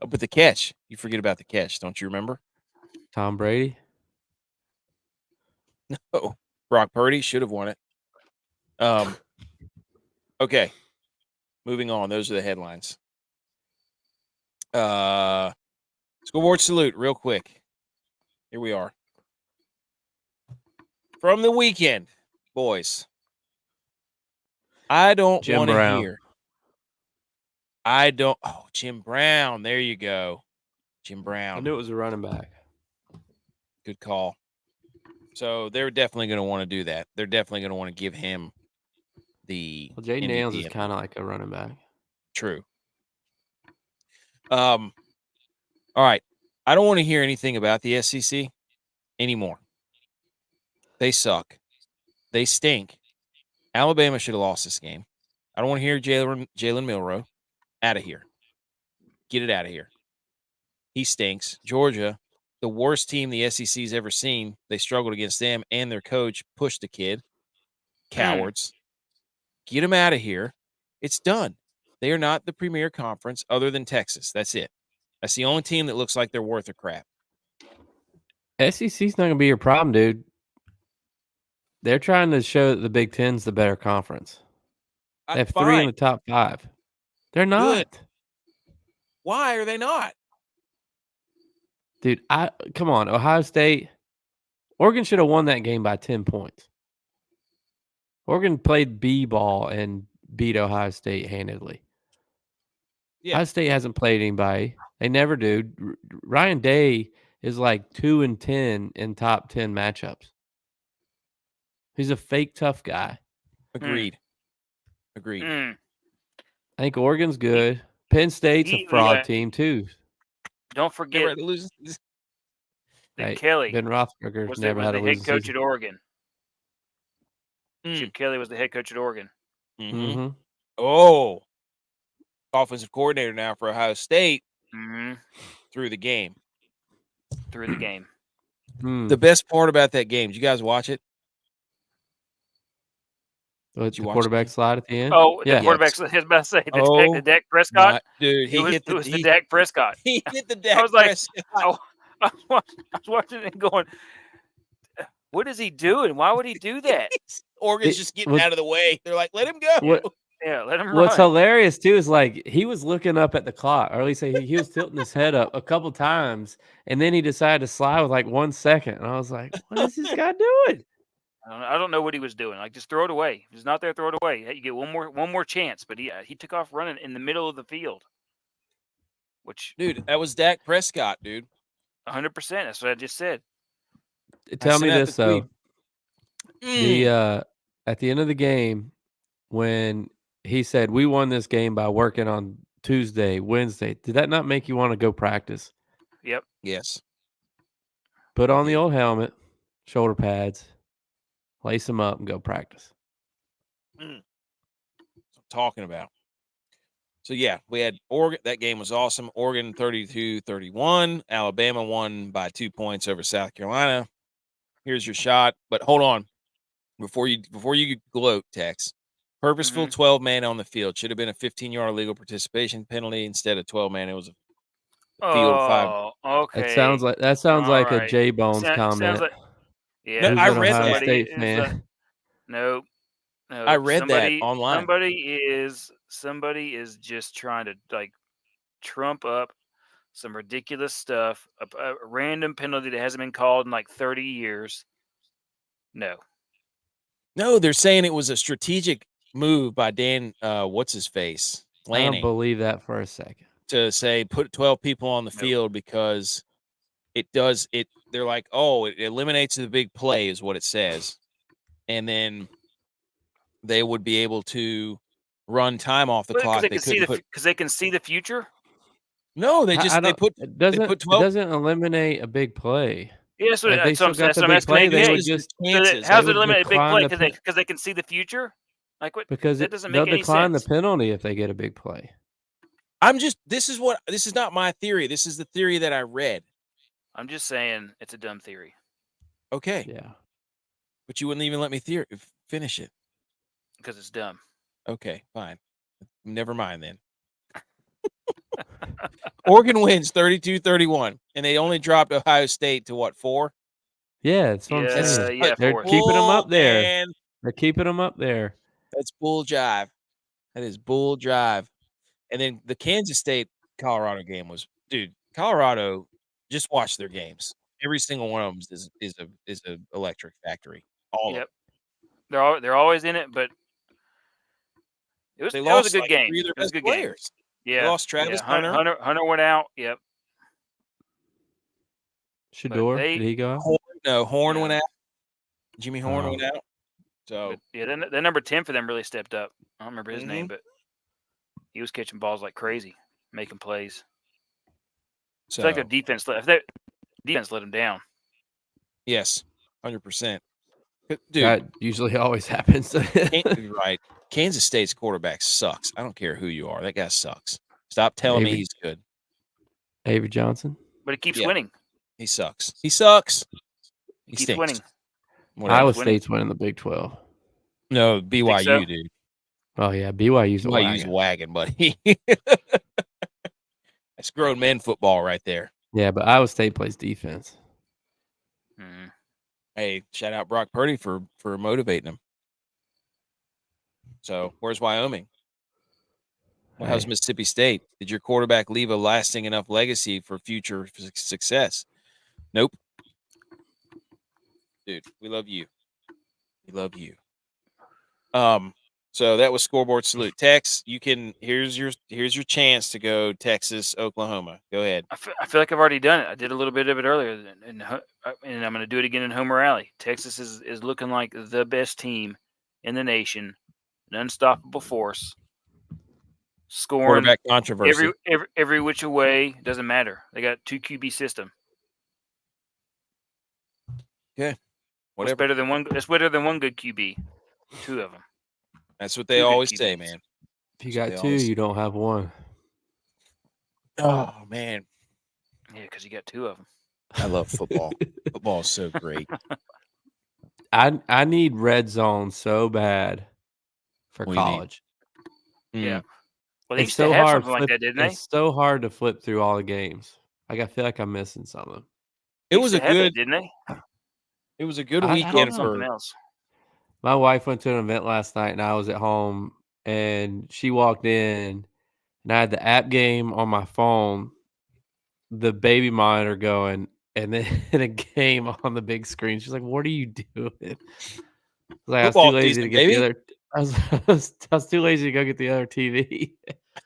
Oh, but the catch. You forget about the catch, don't you remember? Tom Brady? No. Brock Purdy should have won it. Okay. Moving on. Those are the headlines. Scoreboard salute, real quick. Here we are. From the weekend, boys. I don't want to hear. Jim Brown. There you go. Jim Brown. I knew it was a running back. Good call. So they're definitely going to want to do that. They're definitely going to want to give him the Jaden Daniels is kind of like a running back. True. All right. I don't want to hear anything about the SEC anymore. They suck. They stink. Alabama should have lost this game. I don't want to hear Jalen Milroe. Out of here. Get it out of here. He stinks. Georgia, the worst team the SEC's ever seen. They struggled against them, and their coach pushed the kid. Cowards. Get them out of here. It's done. They are not the premier conference other than Texas. That's it. That's the only team that looks like they're worth a crap. SEC's not going to be your problem, dude. They're trying to show that the Big Ten's the better conference. They have 3 in the top 5. They're not. Good. Why are they not? Dude, come on. Ohio State. Oregon should have won that game by 10 points. Oregon played B-ball and beat Ohio State handedly. Yeah. Ohio State hasn't played anybody. They never do. Ryan Day is like 2-10 in top 10 matchups. He's a fake tough guy. Agreed. I think Oregon's good. Penn State's a fraud team too. Don't forget. that Kelly Ben Roethlisberger was never had the a head losing coach season. at Oregon. Mm. Chip Kelly was the head coach at Oregon. Mm-hmm. Oh, offensive coordinator now for Ohio State through the game. The best part about that game, did you guys watch it? The quarterback slide at the end? Oh, yeah. the quarterback. I was about to say the Dak Prescott. Dude, It was the Dak Prescott. He hit the Dak I was like, Prescott. I was watching it and going, what is he doing? Why would he do that? Oregon's just getting out of the way. They're like, let him go. Let him run. What's hilarious, too, is like he was looking up at the clock, or at least he was tilting his head up a couple times, and then he decided to slide with like 1 second. And I was like, what is this guy doing? I don't know what he was doing. Like, just throw it away. If he's not there, throw it away. You get one more chance. But he took off running in the middle of the field. Which, dude, that was Dak Prescott, dude. 100%. That's what I just said. Tell me this though. At the end of the game, when he said we won this game by working on Tuesday, Wednesday, did that not make you want to go practice? Yep. Yes. Put on the old helmet, shoulder pads, lace them up, and go practice. That's what I'm talking about. So, yeah, we had Oregon. That game was awesome. Oregon 32-31. Alabama won by 2 points over South Carolina. Here's your shot. But hold on. Before you gloat, Tex. Purposeful 12-man on the field. Should have been a 15-yard legal participation penalty instead of 12-man. It was a field of 5. Oh, okay. That sounds like a J Bones comment. Sounds like, yeah, no, I read that. State fan. No, I read that online. Somebody is just trying to like trump up some ridiculous stuff, a random penalty that hasn't been called in like 30 years. No, they're saying it was a strategic move by Dan, what's his face? Lanning. I don't believe that for a second. To say put 12 people on the field because they're like, oh, it eliminates the big play is what it says. And then they would be able to run time off the clock. Because they can see the future. No, they put 12. It doesn't eliminate a big play. Yeah, so they still got the big play. They would just how's it eliminate a big play? Because they can see the future. Like what? Because that doesn't make any sense. They'll decline the penalty if they get a big play. This is not my theory. This is the theory that I read. I'm just saying it's a dumb theory. Okay. Yeah. But you wouldn't even let me finish it. Because it's dumb. Okay, fine. Never mind then. Oregon wins 32-31, and they only dropped Ohio State to what, 4? Yeah, that's what I'm saying. Yeah, they're keeping them up there. Man. They're keeping them up there. That's bull jive. That is bull jive. And then the Kansas State-Colorado game was, dude, Colorado, just watch their games. Every single one of them is a electric factory. All of them. They're always in it, but it was a good game. 3 of their best players. Yeah. They lost Travis Hunter. Hunter went out. Yep. Shador, did he go out? Horn went out. Jimmy Horn went out. So the number 10 for them really stepped up. I don't remember his name, but he was catching balls like crazy, making plays. So I feel like their defense let him down. Yes, 100%. Dude, that usually always happens. Right. Kansas State's quarterback sucks. I don't care who you are. That guy sucks. Stop telling me he's good. Avery Johnson. But he keeps winning. He sucks. He sucks. He keeps winning. Iowa State's winning the Big 12. No, BYU, dude. Oh, yeah. BYU's a wagon, buddy. That's grown men football right there. Yeah, but Iowa State plays defense. Mm-hmm. Hey, shout out Brock Purdy for motivating him. So, where's Wyoming? Well, how's Mississippi State? Did your quarterback leave a lasting enough legacy for future success? Nope. Dude, we love you. We love you. So that was scoreboard salute. Tex, here's your chance to go Texas, Oklahoma. Go ahead. I feel like I've already done it. I did a little bit of it earlier, and I'm going to do it again in Homer Alley. Texas is looking like the best team in the nation, an unstoppable force, scoring quarterback controversy every which way. Doesn't matter. They got 2 QB system. Okay. What's Whatever. better than one? It's better than one good QB. 2 of them. That's what they Two good always say, QBs. man. If you That's what got they two, always you say. don't have one. Oh man, Yeah, because you got 2 of them. I love football. Football is so great. I need red zone so bad for What do you need? college. Yeah. Well, they It's used to so have hard. something like that, didn't they? It's so hard to flip through all the games. Like I feel like I'm missing something. It They was used a to have good. that, didn't they? It was a good I don't weekend know. Something for. else. My wife went to an event last night, and I was at home, and she walked in, and I had the app game on my phone, the baby monitor going, and then a game on the big screen. She's like, "What are you doing?" I was too Football lazy to season, get the baby. other. I was too lazy to go get the other TV.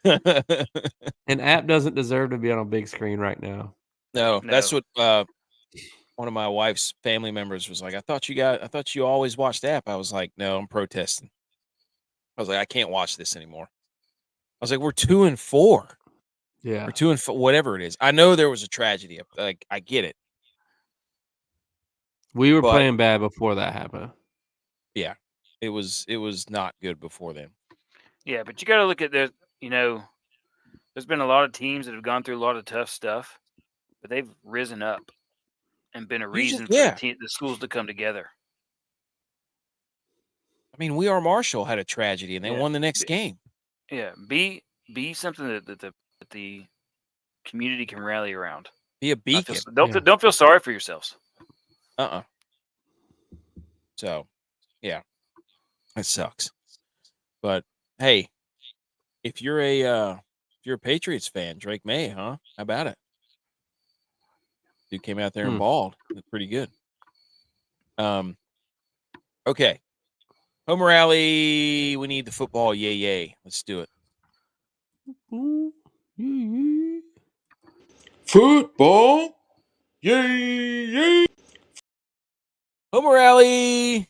An app doesn't deserve to be on a big screen right now. No, that's No. what one of my wife's family members was like. I thought you always watched app. I was like, no, I'm protesting. I was like, I can't watch this anymore. I was like, we're 2-4. Yeah, Or 2-4, whatever it is. I know there was a tragedy. Like, I get it. we were But playing bad before that happened. yeah, it was not good before then. Yeah, but you got to look at the. There's been a lot of teams that have gone through a lot of tough stuff, but they've risen up and been a reason for the schools to come together. I mean, We Are Marshall had a tragedy and they won the next game. Yeah, be something that the community can rally around. Be a beacon. Don't feel sorry for yourselves. So, yeah, it sucks. But hey, if you're a Patriots fan, Drake May, huh? How about it? Dude came out there and balled. Looked pretty good. Okay. Home rally. We need the football. Yay, yay. Let's do it. Football. Yay, yay. Home rally.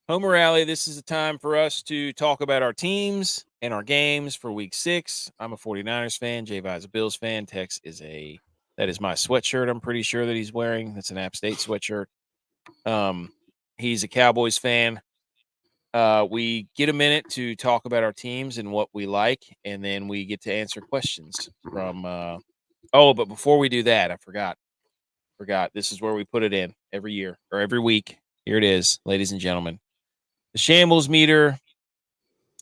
Home rally. This is the time for us to talk about our teams and our games for week 6. I'm a 49ers fan. J-Vi's a Bills fan. Tex that is my sweatshirt. I'm pretty sure that he's wearing. That's an App State sweatshirt. He's a Cowboys fan. We get a minute to talk about our teams and what we like, and then we get to answer questions from but before we do that, I forgot. This is where we put it in every year or every week. Here it is, ladies and gentlemen. The shambles meter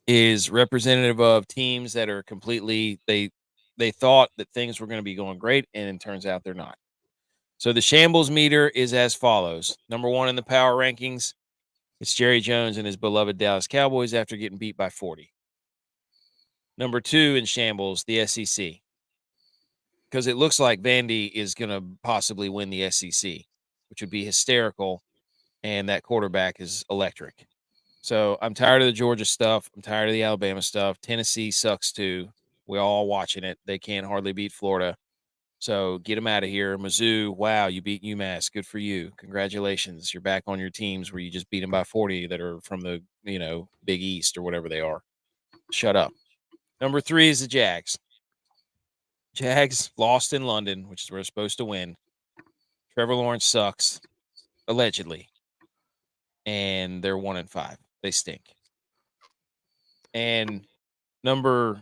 is representative of teams that are completely they thought that things were going to be going great, and it turns out they're not. So the shambles meter is as follows. Number 1 in the power rankings, it's Jerry Jones and his beloved Dallas Cowboys after getting beat by 40. Number 2 in shambles, the SEC. Because it looks like Vandy is going to possibly win the SEC, which would be hysterical, and that quarterback is electric. So I'm tired of the Georgia stuff. I'm tired of the Alabama stuff. Tennessee sucks too. We're all watching it. They can't hardly beat Florida. So get them out of here. Mizzou, wow, you beat UMass. Good for you. Congratulations. You're back on your teams where you just beat them by 40 that are from the, Big East or whatever they are. Shut up. Number 3 is the Jags. Jags lost in London, which is where they're supposed to win. Trevor Lawrence sucks, allegedly. And they're 1-5. They stink. And number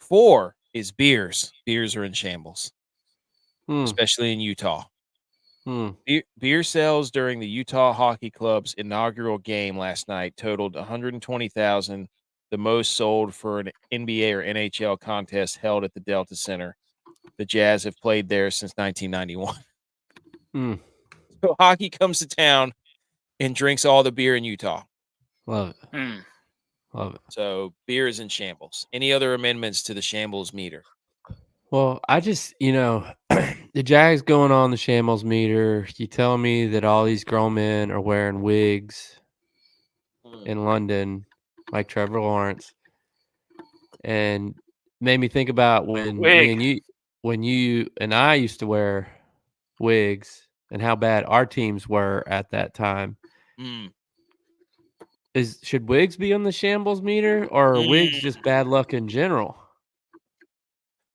4 is Beers. Beers are in shambles, especially in Utah. Beer sales during the Utah Hockey Club's inaugural game last night totaled 120,000, the most sold for an NBA or NHL contest held at the Delta Center. The Jazz have played there since 1991. So hockey comes to town and drinks all the beer in Utah. Love it. Love it. So beer is in shambles. Any other amendments to the shambles meter? Well, I just, the Jags going on the shambles meter. You telling me that all these grown men are wearing wigs in London like Trevor Lawrence, and made me think about when you and I used to wear wigs and how bad our teams were at that time. Should wigs be on the shambles meter, or are wigs just bad luck in general?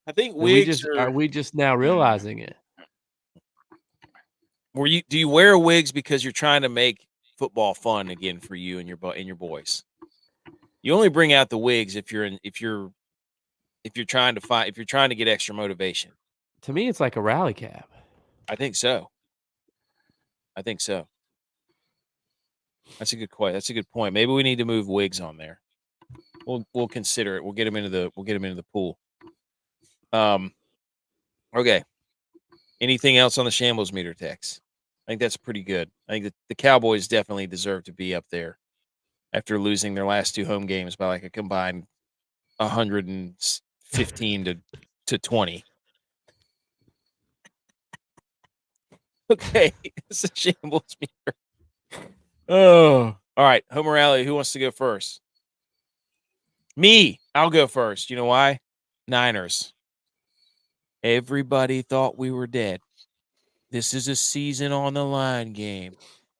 I think wigs are we just now realizing it? Do you wear wigs because you're trying to make football fun again for you and your boys? You only bring out the wigs if you're trying to get extra motivation. To me, it's like a rally cap. I think so. That's a good point. That's a good point. Maybe we need to move wigs on there. We'll consider it. We'll get them into the pool. Okay. Anything else on the shambles meter text? I think that's pretty good. I think that the Cowboys definitely deserve to be up there after losing their last 2 home games by like a combined 115 to 20. Okay, it's a shambles meter. Oh, all right. Homer Alley, who wants to go first? Me. I'll go first. You know why? Niners. Everybody thought we were dead. This is a season on the line game.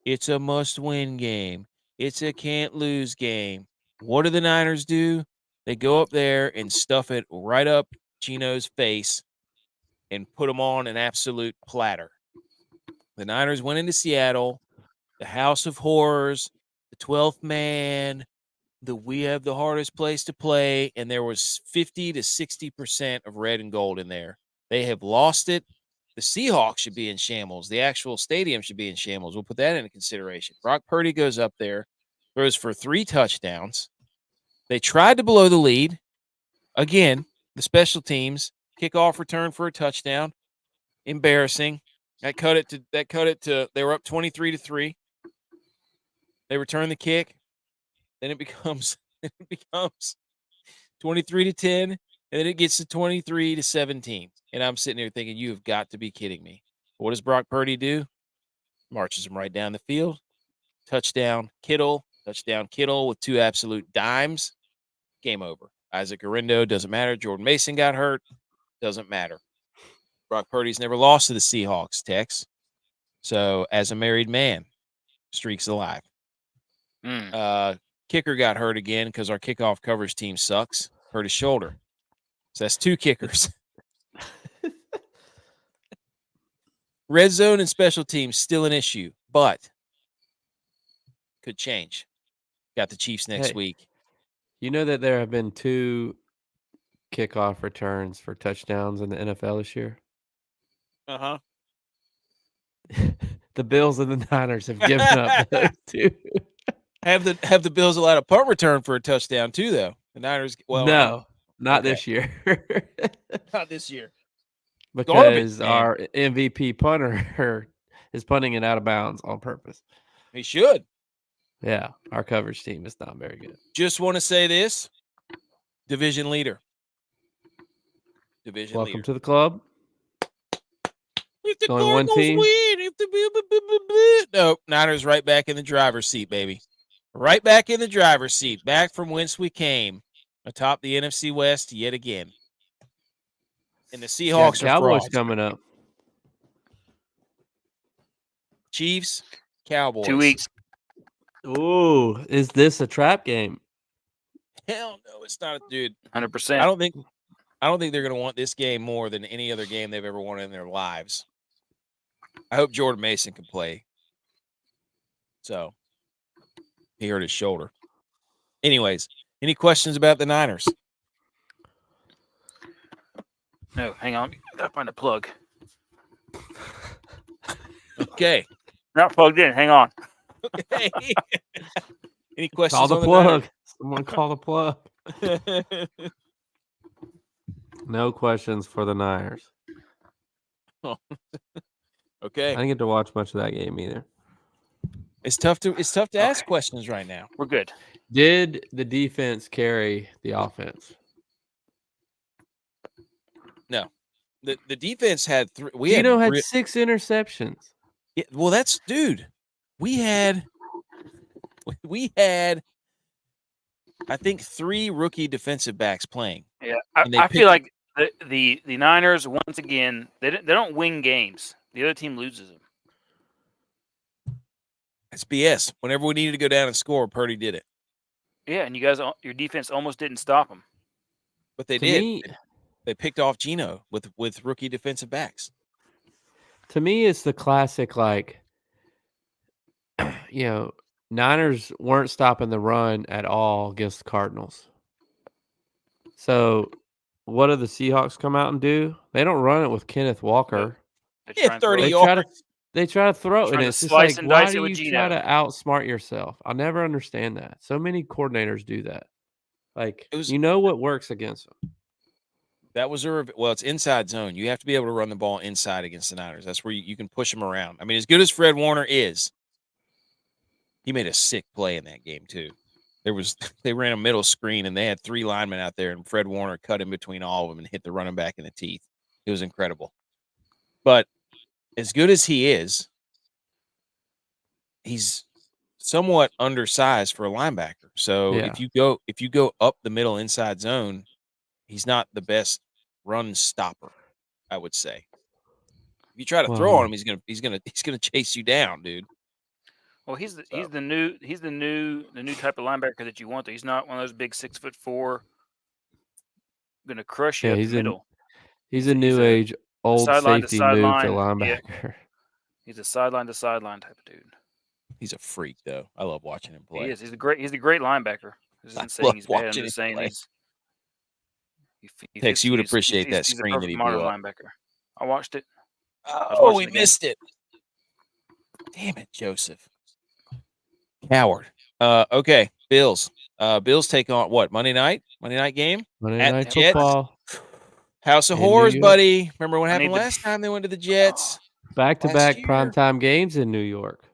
It's a must-win game. It's a can't-lose game. What do the Niners do? They go up there and stuff it right up Gino's face and put him on an absolute platter. The Niners went into Seattle, the house of horrors, the 12th man, we have the hardest place to play, and there was 50 to 60% of red and gold in there. They have lost it. The Seahawks should be in shambles. The actual stadium should be in shambles. We'll put that into consideration. Brock Purdy goes up there, throws for 3 touchdowns. They tried to blow the lead. Again, the special teams, kickoff return for a touchdown. Embarrassing. That cut it to they were up 23-3. They return the kick. Then it becomes 23-10, and then it gets to 23-17. And I'm sitting here thinking, you have got to be kidding me. What does Brock Purdy do? Marches him right down the field. Touchdown Kittle with 2 absolute dimes. Game over. Isaac Orindo, doesn't matter. Jordan Mason got hurt. Doesn't matter. Brock Purdy's never lost to the Seahawks, Tex. So as a married man, streak's alive. Kicker got hurt again because our kickoff coverage team sucks. Hurt his shoulder. So that's 2 kickers. Red zone and special teams still an issue, but could change. Got the Chiefs next week. You know that there have been 2 kickoff returns for touchdowns in the NFL this year? Uh-huh. The Bills and the Niners have given up those 2. Have the Bills allowed a punt return for a touchdown too, though? The Niners, no, not this year. Not this year. Because our MVP punter is punting it out of bounds on purpose. He should. Yeah, our coverage team is not very good. Just want to say this. Division leader. Welcome to the club. If the Only one team. No, Niners right back in the driver's seat, baby. Right back in the driver's seat. Back from whence we came. Atop the NFC West yet again. And the Seahawks are Cowboys frauds. coming up. Chiefs, Cowboys. 2 weeks. Ooh, is this a trap game? Hell no, it's not, dude. 100%. I don't think they're going to want this game more than any other game they've ever won in their lives. I hope Jordan Mason can play. So, he hurt his shoulder. Anyways, any questions about the Niners? No, hang on. Gotta find a plug. Okay. Not plugged in. Hang on. Okay. Any questions? Call the on plug. Someone call the plug. The No questions for the Niners. Okay. I didn't get to watch much of that game either. It's tough to ask questions right now. We're good. Did the defense carry the offense? No. The defense had 3. Gino had 6 interceptions. Yeah, well, that's dude. We had I think 3 rookie defensive backs playing. Yeah, I feel like the Niners, once again, they don't win games. The other team loses them. It's BS. Whenever we needed to go down and score, Purdy did it. Yeah, and your defense almost didn't stop them. But they did. They picked off Gino with rookie defensive backs. To me, it's the classic, Niners weren't stopping the run at all against the Cardinals. So what do the Seahawks come out and do? They don't run it with Kenneth Walker. They're trying to 30 They throw it. yards. try to throw it, Trying and to it's just slice like, and why dice it do with you try Geno. to outsmart yourself? I never understand that. So many coordinators do that. Like, you know what works against them. That was it's inside zone. You have to be able to run the ball inside against the Niners. That's where you can push them around. I mean, as good as Fred Warner is, he made a sick play in that game too. They ran a middle screen and they had 3 linemen out there, and Fred Warner cut in between all of them and hit the running back in the teeth. It was incredible. But as good as he is, he's somewhat undersized for a linebacker. So Yeah. if you go up the middle inside zone, he's not the best run stopper, I would say. If you try to throw on him, he's gonna chase you down, dude. Well, he's the new type of linebacker that you want. He's not one of those big 6'4", gonna crush you up the middle. He's a new age old sideline to safety move to sideline, linebacker. yeah. He's a sideline to sideline type of dude. He's a freak, though. I love watching him play. He is. He's a great linebacker. This isn't saying he's bad. I'm just saying Tex, you would appreciate that screen that he blew up. Linebacker. I watched it. Oh, we missed it. Damn it, Joseph. Coward. Okay, Bills. Bills take on what? Monday night game? Monday Night Football. House of Horrors, buddy. Remember what happened last time they went to the Jets? Back-to-back primetime games in New York.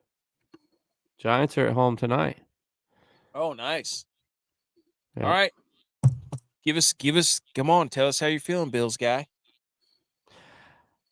Giants are at home tonight. Oh, nice. Yeah. All right. Give us, come on, tell us how you're feeling, Bills guy.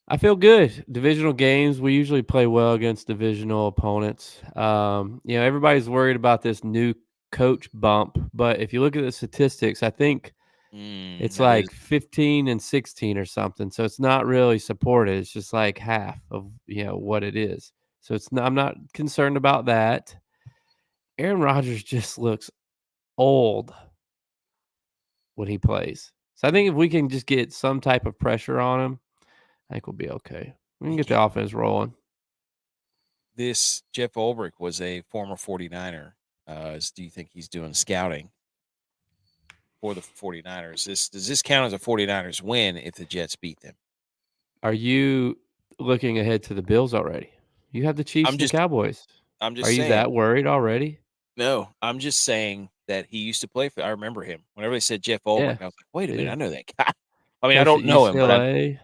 I feel good. Divisional games, we usually play well against divisional opponents. Everybody's worried about this new coach bump, but if you look at the statistics, I think it's like 15 and 16 or something. So it's not really supported. It's just like half of what it is. So I'm not concerned about that. Aaron Rodgers just looks old when he plays. So I think if we can just get some type of pressure on him, I think we'll be okay. We can get the offense rolling. This Jeff Ulbrich was a former 49er. Do you think he's doing scouting for the 49ers? Does this count as a 49ers win if the Jets beat them? Are you looking ahead to the Bills already? You have the Chiefs and the Cowboys. I'm just saying. Are you that worried already? No, I'm just saying that he used to play for. I remember him. Whenever they said Jeff Ulbrich, I was like, wait a minute, I know that guy. I mean, I don't know him, but I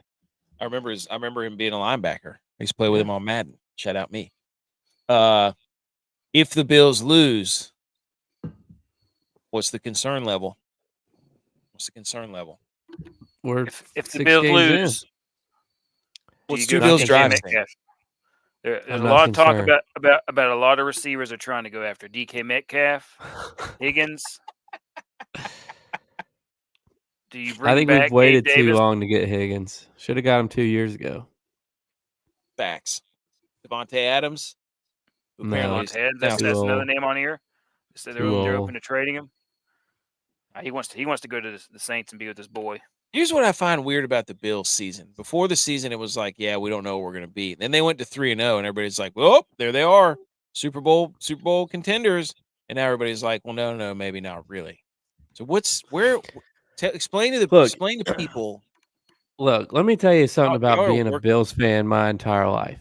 remember him being a linebacker. I used to play with him on Madden. Shout out me. If the Bills lose, what's the concern level? We're if the Bills lose, what's 2 Bills driving? There's a lot of talk about a lot of receivers are trying to go after DK Metcalf, Higgins. Do you bring I think back we've waited Gabe too Davis? long to get Higgins. Should have got him 2 years ago. Facts. Devontae Adams. Apparently, that's another name on here. They said they're open to trading him. He wants to go to the Saints and be with his boy. Here's what I find weird about the Bills season. Before the season, it was like, yeah, we don't know what we're going to beat. Then they went to 3-0, and everybody's like, well, there they are, Super Bowl contenders. And now everybody's like, well, no, maybe not really. So explain to people. Look, let me tell you something about being a Bills fan my entire life.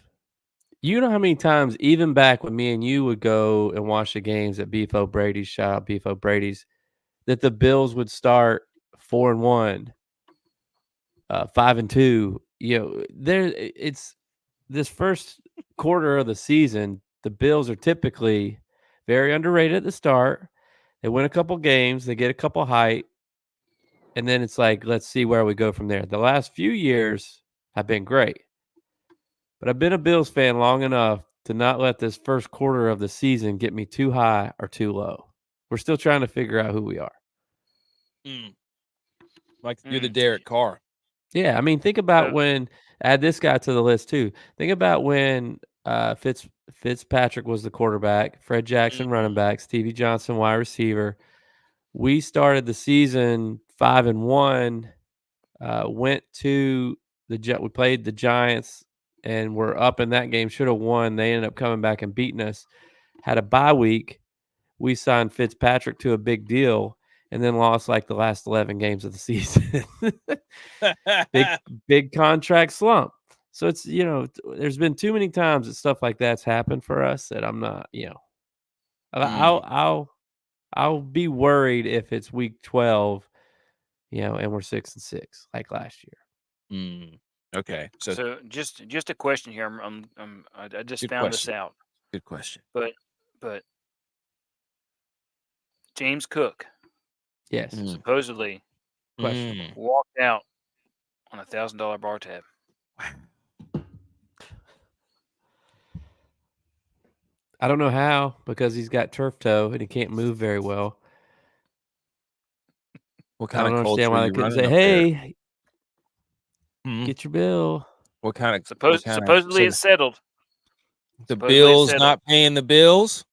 You know how many times, even back when me and you would go and watch the games at Beef O'Brady's, shout out Beef O'Brady's, that the Bills would start 4-1. 5-2, it's this first quarter of the season. The Bills are typically very underrated at the start. They win a couple games, they get a couple height, and then it's like, let's see where we go from there. The last few years have been great, but I've been a Bills fan long enough to not let this first quarter of the season get me too high or too low. We're still trying to figure out who we are. Like you're the Derek Carr. Yeah, I mean, think about when add this guy to the list too. Think about when Fitzpatrick was the quarterback, Fred Jackson running back, Stevie Johnson wide receiver. We started the season 5-1. Went to we played the Giants and were up in that game. Should have won. They ended up coming back and beating us. Had a bye week. We signed Fitzpatrick to a big deal, and then lost like the last 11 games of the season. big contract slump. So it's, there's been too many times that stuff like that's happened for us that I'm not, I'll be worried if it's week 12, and we're 6-6 like last year. Okay. So just a question here. I just found this out. Good question. But James Cook, Yes, supposedly questionable. walked out on $1,000 bar tab. I don't know how, because he's got turf toe and he can't move very well. What kind I don't of understand culture why are they you couldn't running say, up there? "Hey, get your bill." What kind of Supposedly it's settled. The Bills not paying the bills?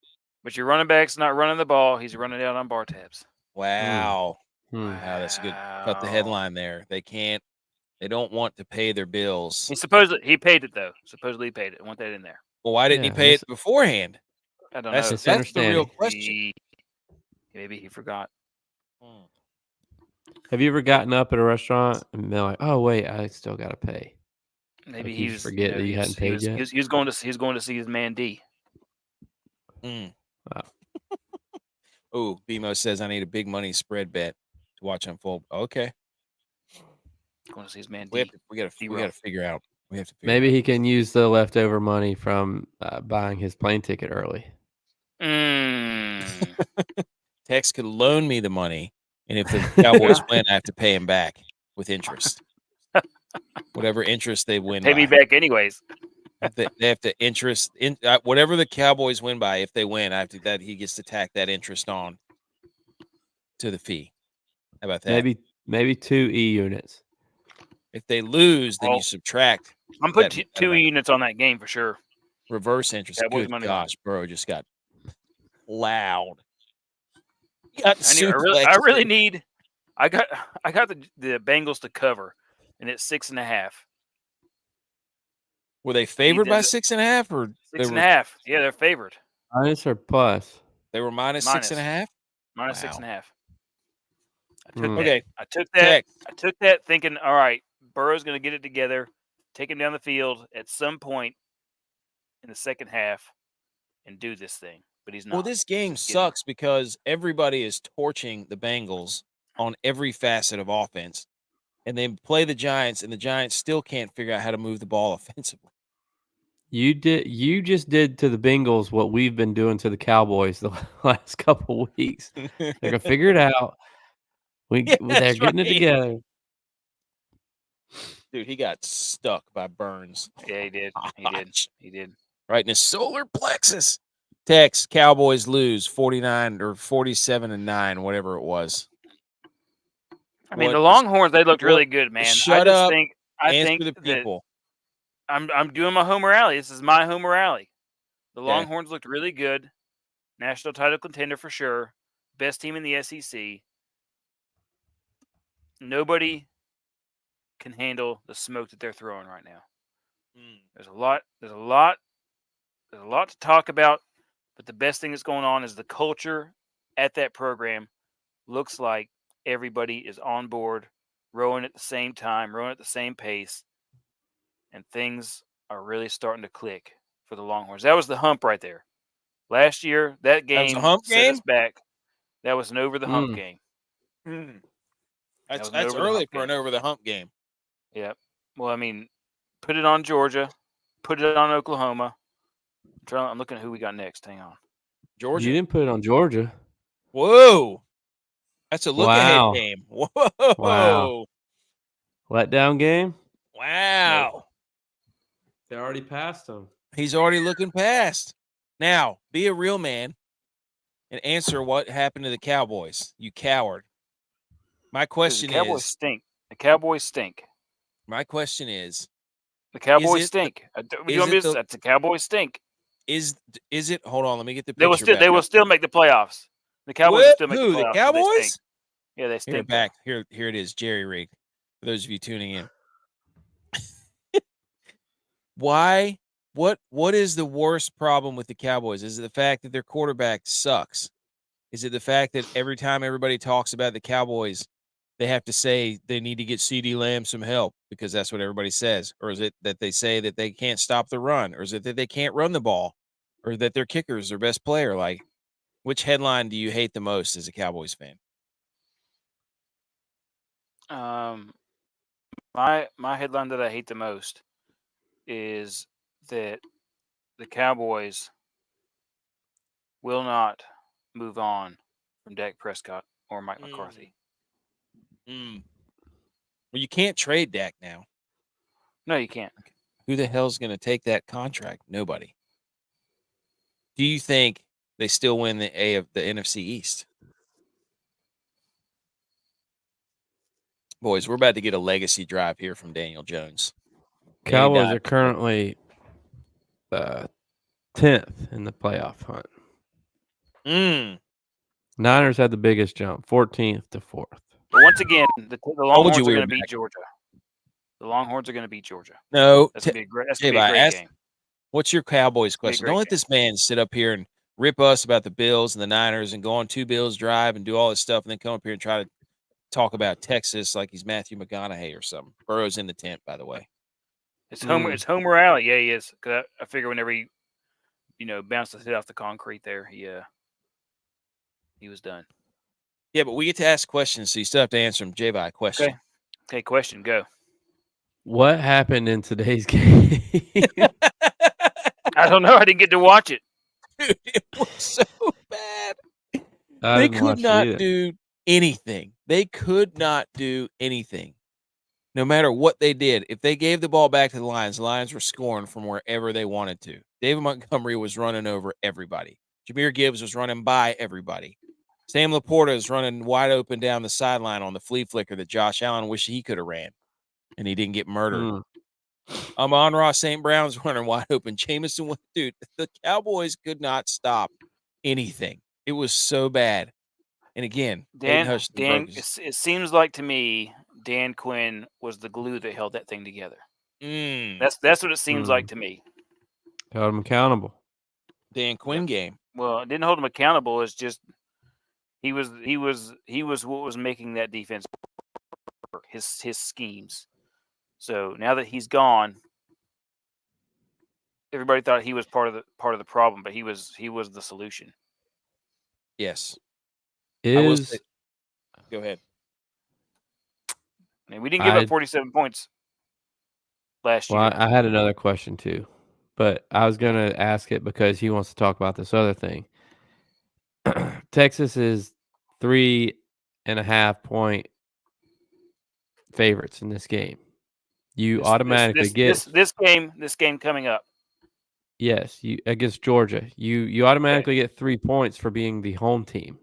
But your running back's not running the ball. He's running out on bar tabs. Wow. Hmm. Wow, that's a good. Cut the headline there. They don't want to pay their bills. He paid it though. Supposedly he paid it. I want that in there. Well, why didn't he pay it beforehand? I don't know. That's the real question. Maybe he forgot. Have you ever gotten up at a restaurant and been like, "Oh wait, I still got to pay"? Maybe like he was forget that you hadn't paid yet. He was going to see his man D. Wow. Oh, BMO says I need a big money spread bet to watch unfold. Okay, going to see his man we D. got to figure out. We have to figure Maybe out. he can use the leftover money from buying his plane ticket early. Tex could loan me the money, and if the Cowboys win, I have to pay him back with interest. Whatever interest they win, pay me back anyways. They have to interest in whatever the Cowboys win by. If they win, he gets to tack that interest on to the fee. How about that? Maybe 2 E units. If they lose, then you subtract. I'm putting 2 units on that game for sure. Reverse interest. Cowboys Good gosh, bro, just got loud. I really need. I got the Bengals to cover, and it's 6.5. Were they favored by 6.5 or 6.5? Yeah, they're favored. Minus or plus? They were minus 6.5. Minus 6.5. Okay. I took that thinking, all right, Burrow's going to get it together, take him down the field at some point in the second half, and do this thing. But he's not. Well, this game sucks because everybody is torching the Bengals on every facet of offense, and they play the Giants, and the Giants still can't figure out how to move the ball offensively. You just did to the Bengals what we've been doing to the Cowboys the last couple of weeks. They're gonna figure it out. They're getting it together. Dude, he got stuck by Burns. Yeah, he did. He did. Right in his solar plexus. Tex, Cowboys lose 49 or 47-9, whatever it was. I mean, the Longhorns, they looked really good, man. Shut up. I think the people. I'm doing my Homer Alley. This is my Homer Alley. The Longhorns looked really good. National title contender for sure. Best team in the SEC. Nobody can handle the smoke that they're throwing right now. There's a lot to talk about, but the best thing that's going on is the culture at that program looks like everybody is on board, rowing at the same time, rowing at the same pace, and things are really starting to click for the Longhorns. That was the hump right there. Last year, that game set us back. That was an over-the-hump game. That's early for an over-the-hump game. Yeah. Well, I mean, put it on Georgia. Put it on Oklahoma. I'm looking at who we got next. Hang on. Georgia. You didn't put it on Georgia. Whoa. That's a look-ahead game. Whoa. Wow. Letdown game? Wow. Nope. They already passed him. He's already looking past. Now, be a real man and answer what happened to the Cowboys, you coward. My question is... The Cowboys stink. The Cowboys stink. My question is... The Cowboys stink. That's the Cowboys stink. Is it? Hold on, let me get the picture. They will still make the playoffs. The Cowboys will still make the playoffs. The Cowboys? Yeah, they stink. Here it is, Jerry Rig. For those of you tuning in. Why? What is the worst problem with the Cowboys? Is it the fact that their quarterback sucks? Is it the fact that every time everybody talks about the Cowboys, they have to say they need to get CeeDee Lamb some help because that's what everybody says? Or is it that they say that they can't stop the run? Or is it that they can't run the ball? Or that their kicker is their best player? Like, which headline do you hate the most as a Cowboys fan? My headline that I hate the most is that the Cowboys will not move on from Dak Prescott or Mike McCarthy. Well, you can't trade Dak now. No, you can't. Who the hell's going to take that contract? Nobody. Do you think they still win the NFC East? Boys, we're about to get a legacy drive here from Daniel Jones. Cowboys are currently 10th in the playoff hunt. Niners had the biggest jump, 14th to 4th. But once again, the Longhorns are going to beat Georgia. The Longhorns are going to beat Georgia. No, that's going to be a great game. What's your Cowboys question? Don't let this man sit up here and rip us about the Bills and the Niners and go on 2 Bills drive and do all this stuff and then come up here and try to talk about Texas like he's Matthew McConaughey or something. Burrow's in the tent, by the way. It's Homer Alley. Yeah, he is. Because I figure whenever he, bounced his head off the concrete there, he was done. Yeah, but we get to ask questions, so you still have to answer them. J-Bye, question. Okay, question, go. What happened in today's game? I don't know. I didn't get to watch it. Dude, it was so bad. They could not do anything. They could not do anything. No matter what they did. If they gave the ball back to the Lions were scoring from wherever they wanted to. David Montgomery was running over everybody. Jahmyr Gibbs was running by everybody. Sam Laporta is running wide open down the sideline on the flea flicker that Josh Allen wished he could have ran, and he didn't get murdered. Amon-Ra St. Brown's running wide open. Jameson, dude, the Cowboys could not stop anything. It was so bad. And again, Dan, it seems like to me, Dan Quinn was the glue that held that thing together. That's what it seems like to me. Held him accountable. Dan Quinn game. Well, it didn't hold him accountable. It's just he was what was making that defense work, his schemes. So now that he's gone, everybody thought he was part of the problem, but he was the solution. Yes. Go ahead. I mean, we didn't give up 47 points last year. Well, I had another question too, but I was going to ask it because he wants to talk about this other thing. Texas is 3.5 point favorites in this game. You automatically get this game coming up. Yes, you against Georgia. You automatically get 3 points for being the home team.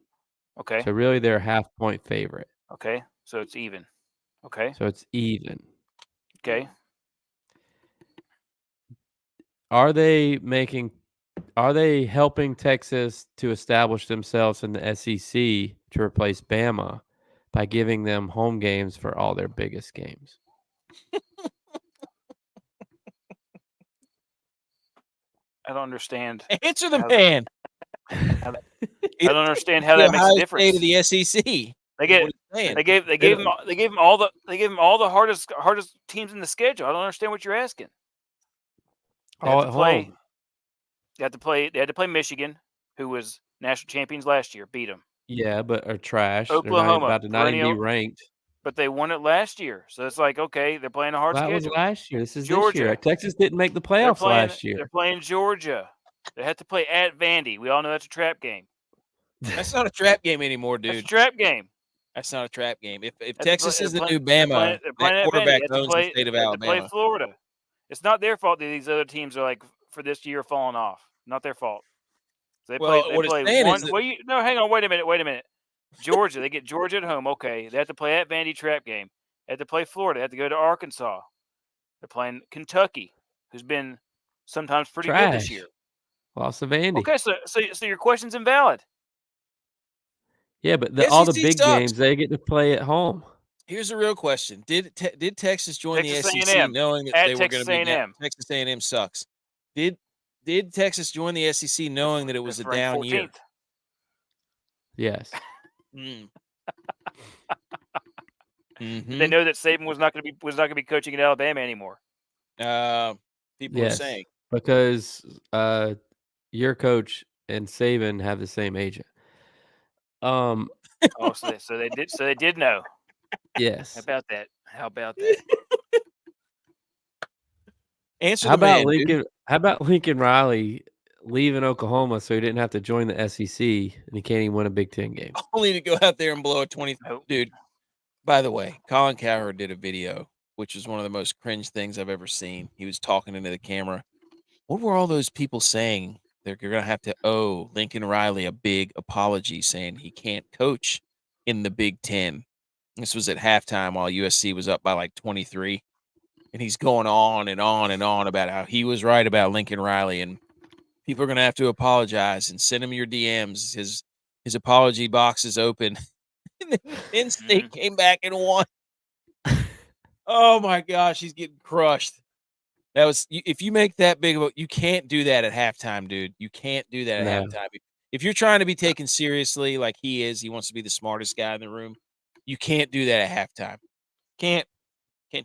Okay. So really, they're a half-point favorite. Okay. So it's even. Okay. So it's even. Okay. Are they helping Texas to establish themselves in the SEC to replace Bama by giving them home games for all their biggest games? I don't understand. Answer the man. I don't understand how that makes a difference. To the SEC. They gave them all the hardest teams in the schedule. I don't understand what you're asking. They had to play Michigan, who was national champions last year, beat them. Yeah, but are trash. Oklahoma, they're not even be ranked. But they won it last year, so it's like, okay, they're playing a hard schedule. That was last year. This is Georgia. This year. Texas didn't make the playoffs last year. They're playing Georgia. They had to play at Vandy. We all know that's a trap game. That's not a trap game anymore, dude. That's a trap game. That's not a trap game. If Texas is the new Bama, that quarterback owns the state of Alabama. To play Florida. It's not their fault that these other teams are like for this year falling off. Not their fault. So hang on, wait a minute. Georgia, they get Georgia at home. Okay, they have to play at Vandy trap game. They have to play Florida. They have to go to Arkansas. They're playing Kentucky, who's been sometimes pretty good this year. Lost to Vandy. Okay, so your question's invalid. Yeah, but all the big games they get to play at home. Here's a real question: Did Texas join Texas the SEC A&M knowing that at they were going Texas to be down? A&M. Texas A&M sucks. Did Texas join the SEC knowing that it was a Ranked down year? 14th. Yes. Mm. Did they know that Saban was not going to be coaching at Alabama anymore? People are Yes, saying because your coach and Saban have the same agent. Oh, so they did know. Yes. How about that? Answer How the man, about dude. Lincoln? How about Lincoln Riley leaving Oklahoma so he didn't have to join the SEC and he can't even win a Big Ten game? Only to go out there and blow a 20. Nope. Dude, by the way, Colin Cowherd did a video, which was one of the most cringe things I've ever seen. He was talking into the camera. What were all those people saying? They're going to have to owe Lincoln Riley a big apology, saying he can't coach in the Big Ten. This was at halftime while USC was up by like 23. And he's going on and on and on about how he was right about Lincoln Riley. And people are going to have to apologize and send him your DMs. His apology box is open. And then Penn State came back and won. Oh my gosh, he's getting crushed. That was if you make that big of a, you can't do that at halftime, dude. You can't do that at halftime. If you're trying to be taken seriously like he is, he wants to be the smartest guy in the room. You can't do that at halftime. Can't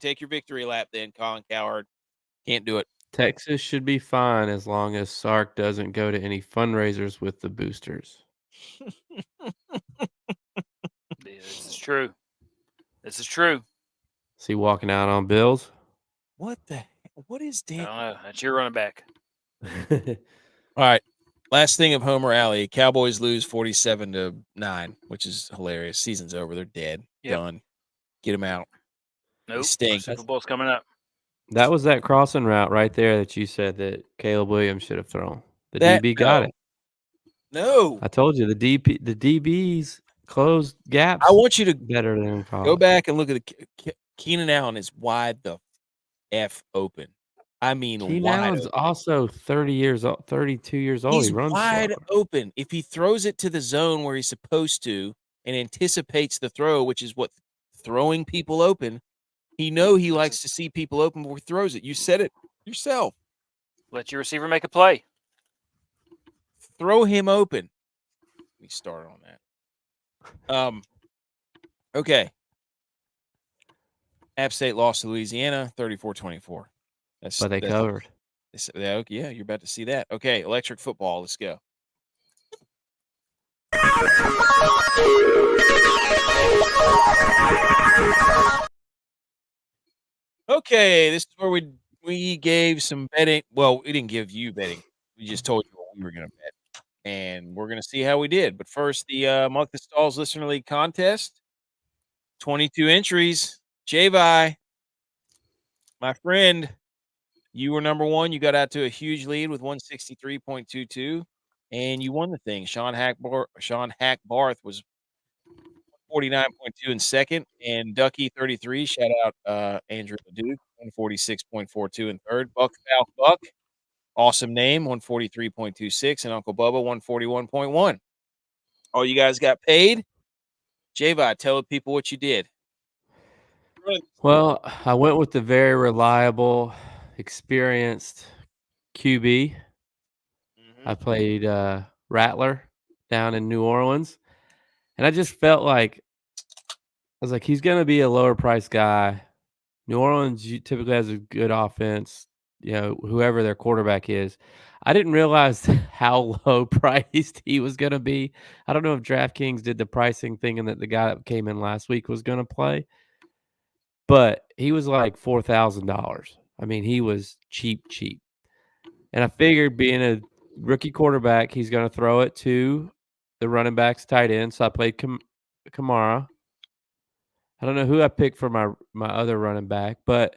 take your victory lap then, Colin Cowherd. Can't do it. Texas should be fine as long as Sark doesn't go to any fundraisers with the boosters. This is true. This is true. Is he walking out on bills? What is I Dan? don't know. That's your running back. All right. Last thing of Homer Alley. Cowboys lose 47-9, which is hilarious. Season's over. They're dead. Yep. Done. Get them out. Nope. Stink. Super Bowl's coming up. That was that crossing route right there that you said that Caleb Williams should have thrown. The That- DB got it. No. I told you the DBs closed gaps. I want you to better than in college. go back and look at the Keenan Allen is wide the F open. I mean, Keenan wide Allen's open. also 32 years old. He's He runs wide slower. open. If he throws it to the zone where he's supposed to and anticipates the throw, which is what throwing people open, he likes to see people open before he throws it. You said it yourself. Let your receiver make a play. Throw him open. We start on that. Okay. App State lost to Louisiana 34-24. But they covered. Yeah, you're about to see that. Okay, electric football. Let's go. Okay, this is where we gave some betting. Well, we didn't give you betting. We just told you what we were going to bet, and we're going to see how we did. But first, the Monk the Stalls Listener League contest. 22 entries. Javi, my friend, you were number one. You got out to a huge lead with 163.22, and you won the thing. Sean Hack Barth was 49.2 in second, and Ducky 33. Shout out Andrew Duke, 146.42 in third. Buck awesome name, 143.26, and Uncle Bubba 141.1. All you guys got paid. Javi, tell the people what you did. Well, I went with the very reliable, experienced QB. I played Rattler down in New Orleans, and I just felt like he's going to be a lower price guy. New Orleans typically has a good offense, whoever their quarterback is. I didn't realize how low priced he was going to be. I don't know if DraftKings did the pricing thing and that the guy that came in last week was going to play, but he was like $4,000. I mean, he was cheap. And I figured being a rookie quarterback, he's going to throw it to the running backs, tight end. So I played Kamara. I don't know who I picked for my other running back, but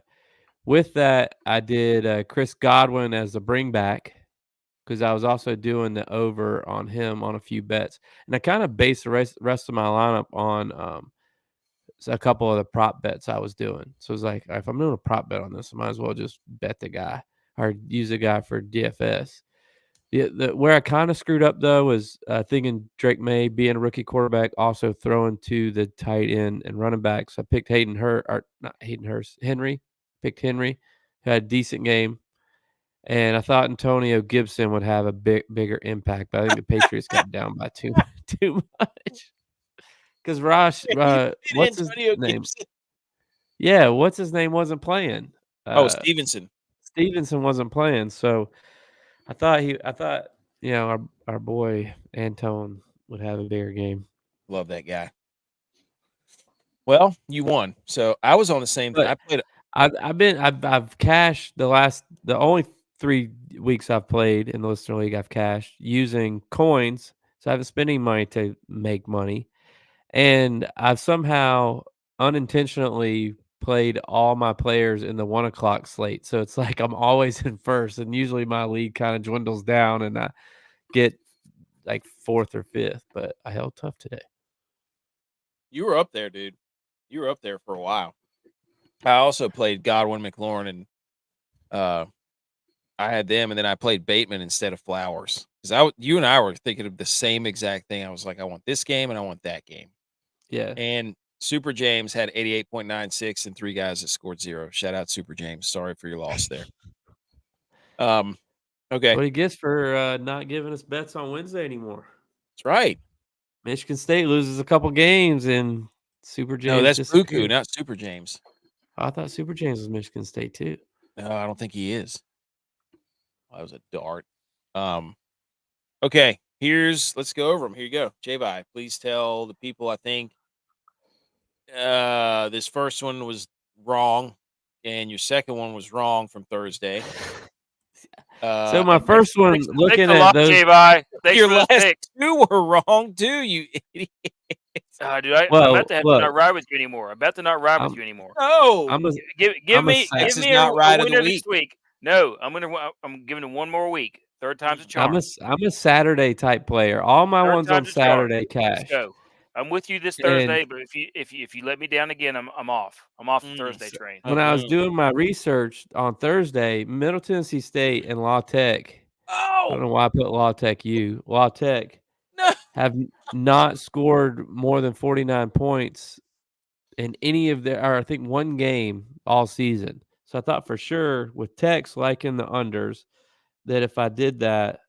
with that, I did Chris Godwin as a bring back because I was also doing the over on him on a few bets. And I kind of based the rest of my lineup on a couple of the prop bets I was doing. So it's like, if I'm doing a prop bet on this, I might as well just bet the guy or use the guy for DFS. Yeah, where I kind of screwed up though was thinking Drake May being a rookie quarterback, also throwing to the tight end and running backs. I picked Henry. Picked Henry, who had a decent game, and I thought Antonio Gibson would have a bigger impact. But I think the Patriots got down by too much. Because Rosh, what's his name? Gibson. Yeah, what's his name wasn't playing. Stevenson. Stevenson wasn't playing, so I thought our boy Antone would have a bigger game. Love that guy. Well, you won. So I was on the same thing. I've cashed the only 3 weeks I've played in the Listener League. I've cashed using coins, so I haven't spent any money to make money, and I've somehow unintentionally played all my players in the 1 o'clock slate. So it's like I'm always in first, and usually my league kind of dwindles down, and I get like 4th or 5th. But I held tough today. You were up there, dude. You were up there for a while. I also played Godwin, McLaurin, and I had them, and then I played Bateman instead of Flowers. Because you and I were thinking of the same exact thing. I was like, I want this game and I want that game. Yeah. And Super James had 88.96 and 3 guys that scored 0. Shout out Super James. Sorry for your loss there. Okay. What he gets for not giving us bets on Wednesday anymore. That's right. Michigan State loses a couple games and Super James. No, that's Buku, not Super James. I thought Super James was Michigan State too. No, I don't think he is. Well, that was a dart. Okay, let's go over them. Here you go. J-Vi, please tell the people, I think this first one was wrong, and your second one was wrong from Thursday. So my first one, looking at those, J-Vi. Your last 2 were wrong too, you idiot. Dude, I'm about to have to not ride with you anymore. No, give me not a ride of the winner week. this week. No, I'm giving him one more week. Third time's a charm. I'm a Saturday type player. All my ones on Saturday cash. Let's go. I'm with you this Thursday, but if you let me down again, I'm off. I'm off the Thursday train. When I was doing my research on Thursday, Middle Tennessee State and La Tech. I don't know why I put La Tech U. La Tech have not scored more than 49 points in any of their, or I think one game all season. So I thought for sure with Tech's liking the unders that if I did that,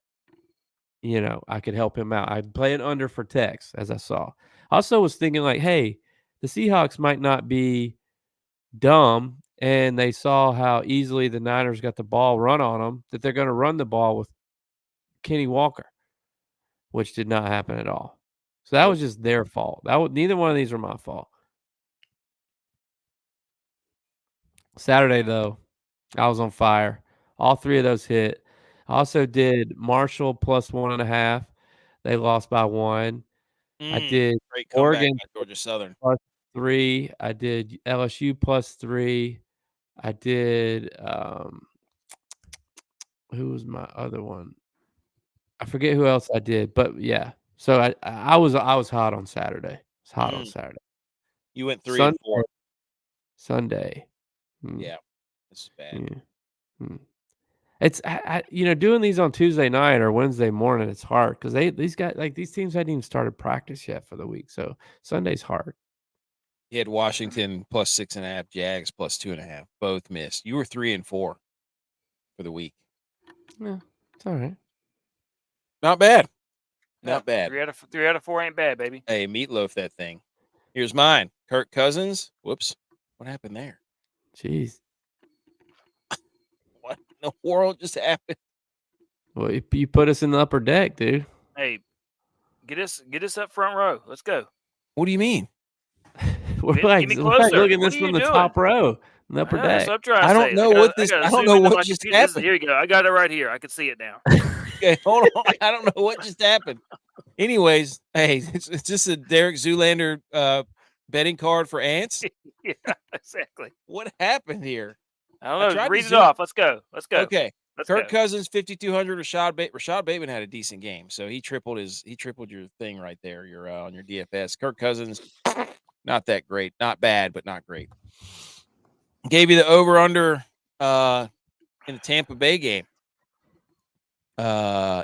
I could help him out. I'd play an under for Tech's as I saw. I also was thinking like, hey, the Seahawks might not be dumb, and they saw how easily the Niners got the ball run on them, that they're going to run the ball with Kenny Walker, which did not happen at all. So that was just their fault. Neither one of these were my fault. Saturday, though, I was on fire. All 3 of those hit. I also did Marshall plus 1.5. They lost by 1. I did Oregon Georgia Southern plus 3. I did LSU plus 3. I did who was my other one? I forget who else I did, but yeah. So I was hot on Saturday. It's hot on Saturday. You went 3 and 4. Sunday. Yeah, this is bad. Yeah. It's doing these on Tuesday night or Wednesday morning. It's hard because these teams hadn't even started practice yet for the week, so Sunday's hard. He had Washington plus 6.5, Jags plus 2.5. Both missed. You were 3 and 4 for the week. Yeah, it's all right. Not bad. Not bad. 3 out of 4 ain't bad, baby. Hey, meatloaf that thing. Here's mine. Kirk Cousins. Whoops. What happened there? Jeez. What in the world just happened? Well, you put us in the upper deck, dude. Hey, get us up front row. Let's go. What do you mean? we're looking this from the top row, in the upper deck. I don't know what just happened. Here you go. I got it right here. I can see it now. Okay, hold on. I don't know what just happened. Anyways, hey, it's just a Derek Zoolander betting card for ants. Yeah, exactly. What happened here? I don't know. Read it off. Let's go. Okay. Kirk Cousins, 5,200. Rashad Bateman had a decent game, so he tripled your thing right there. You're on your DFS. Kirk Cousins, not that great, not bad, but not great. Gave you the over under in the Tampa Bay game.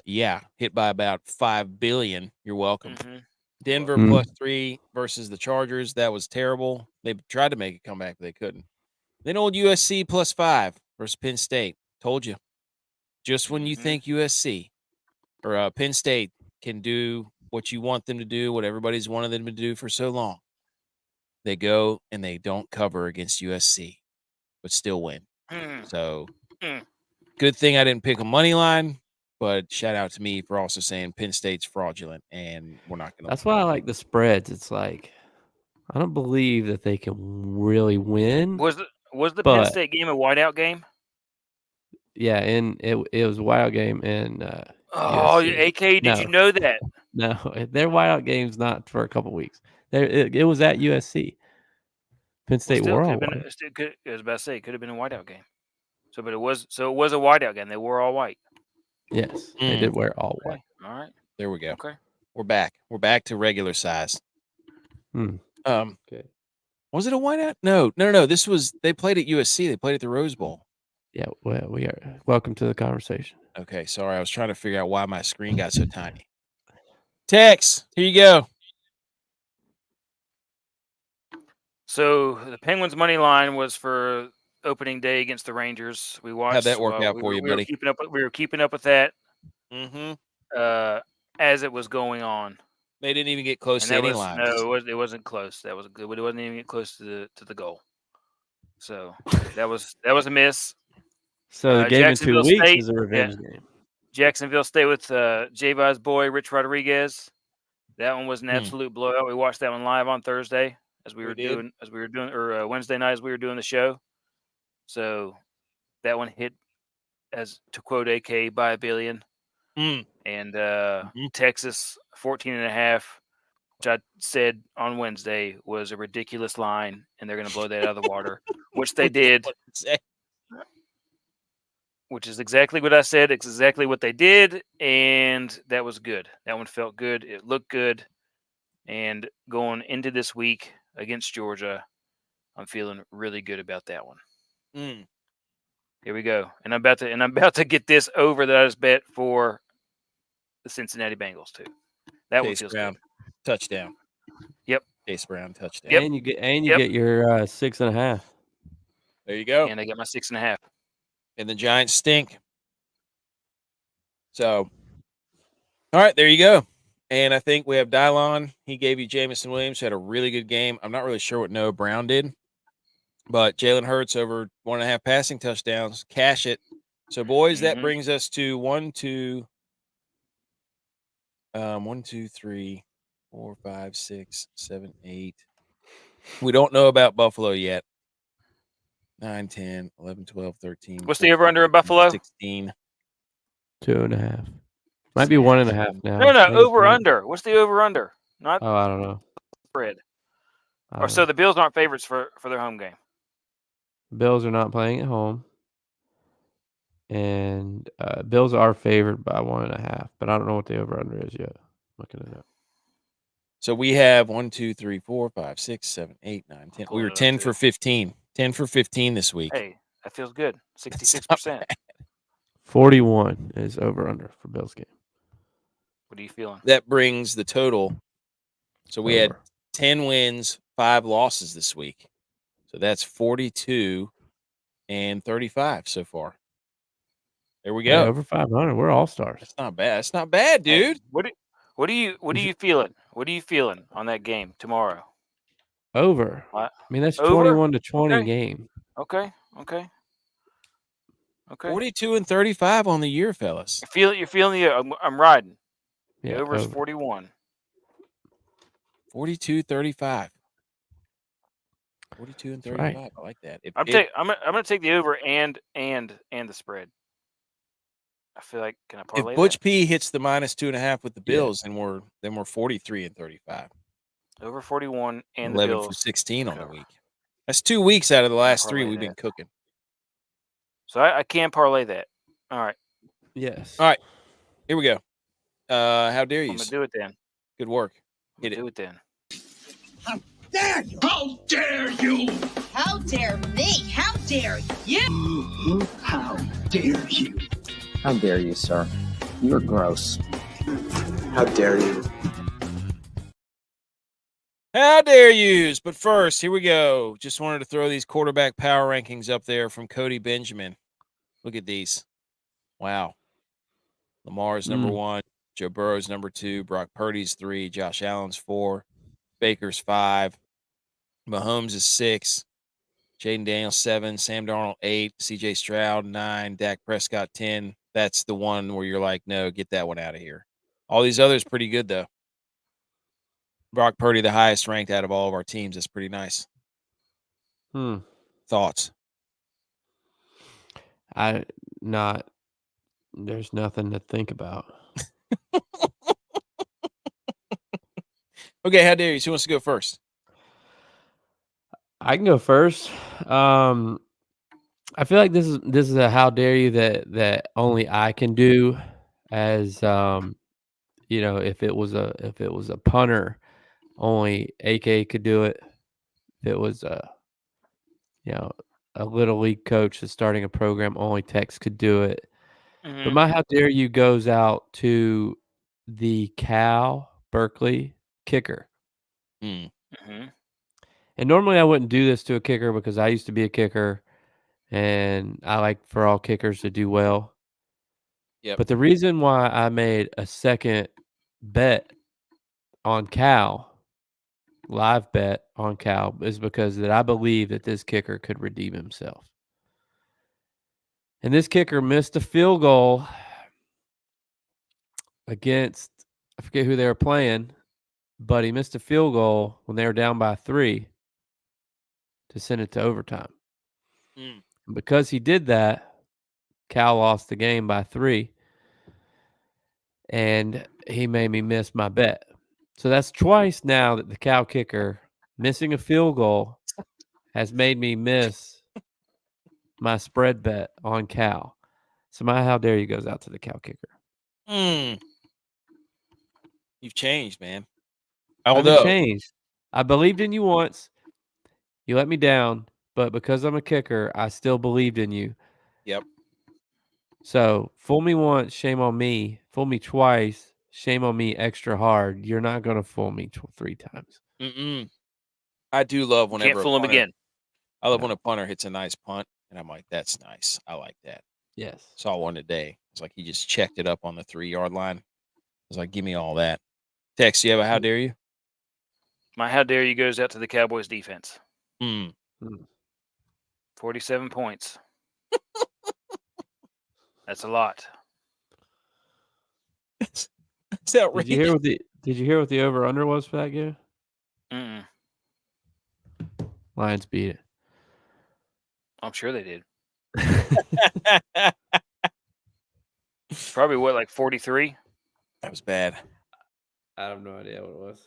Yeah, hit by about $5 billion. You're welcome. Denver +3 versus the Chargers. That was terrible. They tried to make a comeback, but they couldn't. Then old USC +5 versus Penn State. Told you. Just when you think USC or Penn State can do what you want them to do, what everybody's wanted them to do for so long, they go and they don't cover against USC, but still win. So good thing I didn't pick a money line, but shout out to me for also saying Penn State's fraudulent and we're not going to. That's why I like the spreads. It's like I don't believe that they can really win. Was the Penn State game a whiteout game? Yeah, and it was a whiteout game and USC. AK, did you know that? No, their whiteout game's not for a couple weeks. It was at USC. Penn State wore all white. I was about to say it could have been a whiteout game. But it was a whiteout game. They wore all white. Yes, they did wear all white. All right, there we go. Okay, we're back. We're back to regular size. Okay. Was it a whiteout? No. They played at USC. They played at the Rose Bowl. Yeah, well, we are. Welcome to the conversation. Okay, sorry. I was trying to figure out why my screen got so tiny. Tex, here you go. So the Penguins' money line was for opening day against the Rangers. We watched. How'd that work out for you, buddy? We were keeping up with that. Mm-hmm. As it was going on. They didn't even get close to any lines. No, it wasn't close. That was good, but it wasn't even get close to the goal. So that was a miss. So the game in 2 weeks is a revenge game. Jacksonville State with Javi's boy Rich Rodriguez. That one was an absolute blowout. We watched that one live on Thursday or Wednesday night as we were doing the show. So that one hit, as to quote AK, by $1 billion. And Texas 14.5, which I said on Wednesday was a ridiculous line, and they're going to blow that out of the water, which they did. Which is exactly what I said. It's exactly what they did, and that was good. That one felt good. It looked good. And going into this week against Georgia, I'm feeling really good about that one. Here we go. And I'm about to get this over that I just bet for the Cincinnati Bengals too. That one feels good. Touchdown. Yep. Chase Brown touchdown. Yep. And you get your 6.5. There you go. And I got my 6.5. And the Giants stink. So, all right, there you go. And I think we have DYLON. He gave you Jamison Williams, who had a really good game. I'm not really sure what Noah Brown did, but Jalen Hurts over 1.5 passing touchdowns. Cash it. So, boys, that brings us to 1, 2, 3, 4, 5, 6, 7, 8. We don't know about Buffalo yet. 9, 10, 11, 12, 13. What's the over-under in Buffalo? 16. 2.5. Might be 1.5 now. No, over-under. What's the over-under? I don't know. Spread. So the Bills aren't favorites for their home game. Bills are not playing at home. And Bills are favored by 1.5, but I don't know what the over-under is yet. I'm looking it up. So we have 1, 2, 3, 4, 5, 6, 7, 8, 9, 10. We were 10 for 15. 10 for 15 this week. Hey, that feels good. 66%. 41 is over-under for Bills game. What are you feeling? That brings the total. So we had 10 wins, 5 losses this week. So that's 42 and 35 so far. There we go. Hey, over 500. We're all-stars. That's not bad. That's not bad, dude. Hey, what are you feeling? What are you feeling on that game tomorrow? Over. What? I mean, that's 21-20 game. Okay. 42 and 35 on the year, fellas. You're feeling the I'm riding. Yeah, the over is 41. 42-35. 42 and 35. Right. I like that. I'm gonna take the over and the spread. I feel like, can I parlay if ButchP hits the -2.5 with the Bills, then we're 43 and 35. Over 41 and 11 the Bills for 16 on the week. That's 2 weeks out of the last 3 we've been cooking. So I can parlay that. All right. Yes. All right. Here we go. How dare you? I'm gonna do it then. Good work. Hit it. Do it then. How dare you? How dare you? How dare me? How dare you? How dare you? How dare you, sir? You're gross. How dare you? How dare yous? But first, here we go. Just wanted to throw these quarterback power rankings up there from Cody Benjamin. Look at these. Wow. Lamar's number 1, Joe Burrow's number 2, Brock Purdy's 3, Josh Allen's 4, Baker's 5, Mahomes is 6, Jaden Daniels 7, Sam Darnold 8, CJ Stroud 9, Dak Prescott 10. That's the one where you're like, no, get that one out of here. All these others pretty good though. Brock Purdy, the highest ranked out of all of our teams. That's pretty nice. Thoughts? There's nothing to think about. Okay, how dare you? Who wants to go first? I can go first. I feel like this is a how dare you that only I can do. As if it was a punter, only AK could do it. If it was a little league coach that's starting a program, only Tex could do it. Mm-hmm. But my how dare you goes out to the Cal Berkeley kicker. Mm-hmm. And normally I wouldn't do this to a kicker because I used to be a kicker and I like for all kickers to do well. Yep. But the reason why I made a second bet on Cal, live bet on Cal, is because that I believe that this kicker could redeem himself. And this kicker missed a field goal against, I forget who they were playing, but he missed a field goal when they were down by 3 to send it to overtime. And because he did that, Cal lost the game by 3. And he made me miss my bet. So that's twice now that the Cal kicker missing a field goal has made me miss my spread bet on Cal. So my how dare you goes out to the Cal kicker. You've changed, man. I've changed. I believed in you once. You let me down, but because I'm a kicker, I still believed in you. Yep. So fool me once, shame on me. Fool me twice, shame on me extra hard. You're not going to fool me 3 times. I do love whenever Can't fool him again. I love when a punter hits a nice punt, and I'm like, that's nice. I like that. Yes. Saw one today. It's like he just checked it up on the 3-yard line. I was like, give me all that. Tex, you have a how dare you? My how dare you goes out to the Cowboys defense. 47 points. That's a lot. That's outrageous. Did you hear what the over under was for that game? Lions beat it. I'm sure they did. Probably like 43? That was bad. I have no idea what it was.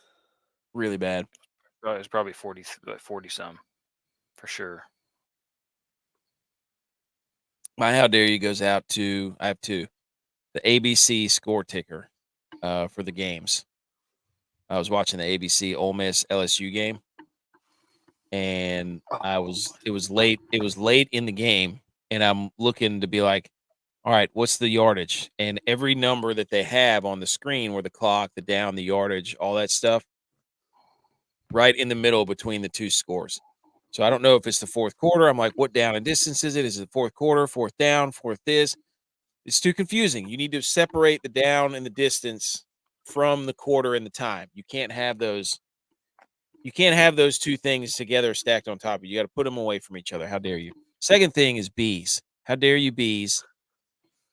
Really bad. It was probably 40 some for sure. My how dare you goes out to, I have 2, the ABC score ticker for the games. I was watching the ABC Ole Miss LSU game, and it was late in the game, and I'm looking to be like, all right, what's the yardage? And every number that they have on the screen, where the clock, the down, the yardage, all that stuff, right in the middle between the 2 scores. So I don't know if it's the fourth quarter. I'm like, what down and distance is it? Is it fourth quarter, fourth down, fourth this? It's too confusing. You need to separate the down and the distance from the quarter and the time. You can't have those. You can't have those 2 things together stacked on top of you. You got to put them away from each other. How dare you? Second thing is bees. How dare you, bees?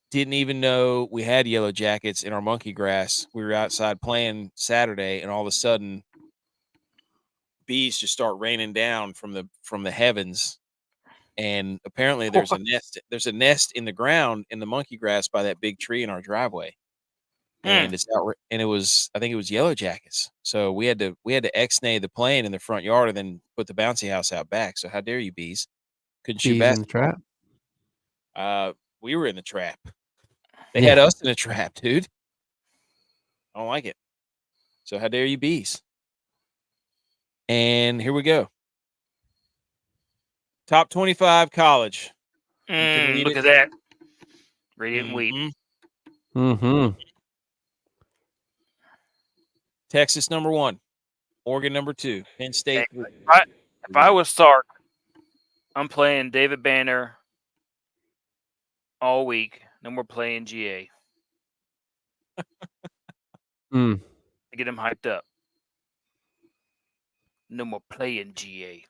Didn't even know we had yellow jackets in our monkey grass. We were outside playing Saturday, and all of a sudden, bees just start raining down from the heavens. And apparently there's a nest. There's a nest in the ground in the monkey grass by that big tree in our driveway. And it's out, and I think it was yellow jackets. So we had to ex-nay the plane in the front yard and then put the bouncy house out back. So how dare you, bees? Couldn't shoot basketball. In the trap? We were in the trap. They had us in a trap, dude. I don't like it. So how dare you, bees? And here we go. Top 25 college. Look at that. Radiant wheat. Mm-hmm. Texas number 1, Oregon number 2, Penn State. Hey, if I was Sark, I'm playing David Banner all week. No more playing GA. Mm. To get him hyped up. No more playing GA.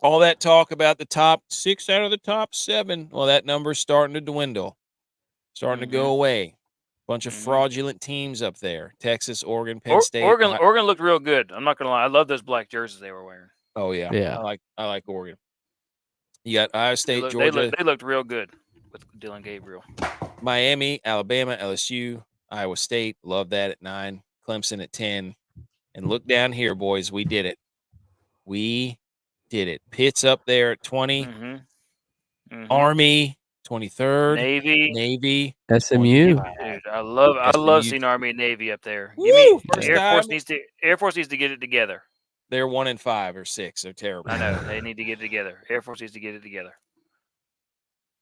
All that talk about the top 6 out of the top 7. Well, that number's starting to dwindle, starting to go away. Bunch of fraudulent teams up there. Texas, Oregon, Penn State. Oregon looked real good. I'm not gonna lie. I love those black jerseys they were wearing. Oh yeah, Yeah. I like Oregon. You got Iowa State, Georgia. They looked real good with Dylan Gabriel. Miami, Alabama, LSU, Iowa State. Love that at 9. Clemson at 10. And look down here, boys. We did it. We did it. Pitt's up there at 20. Army, 23rd. Navy. SMU. Dude, I love seeing Army and Navy up there. Woo! Give me First Air time. Force needs to get it together. They're 1-5 or 6. They're terrible. I know. They need to get it together. Air Force needs to get it together.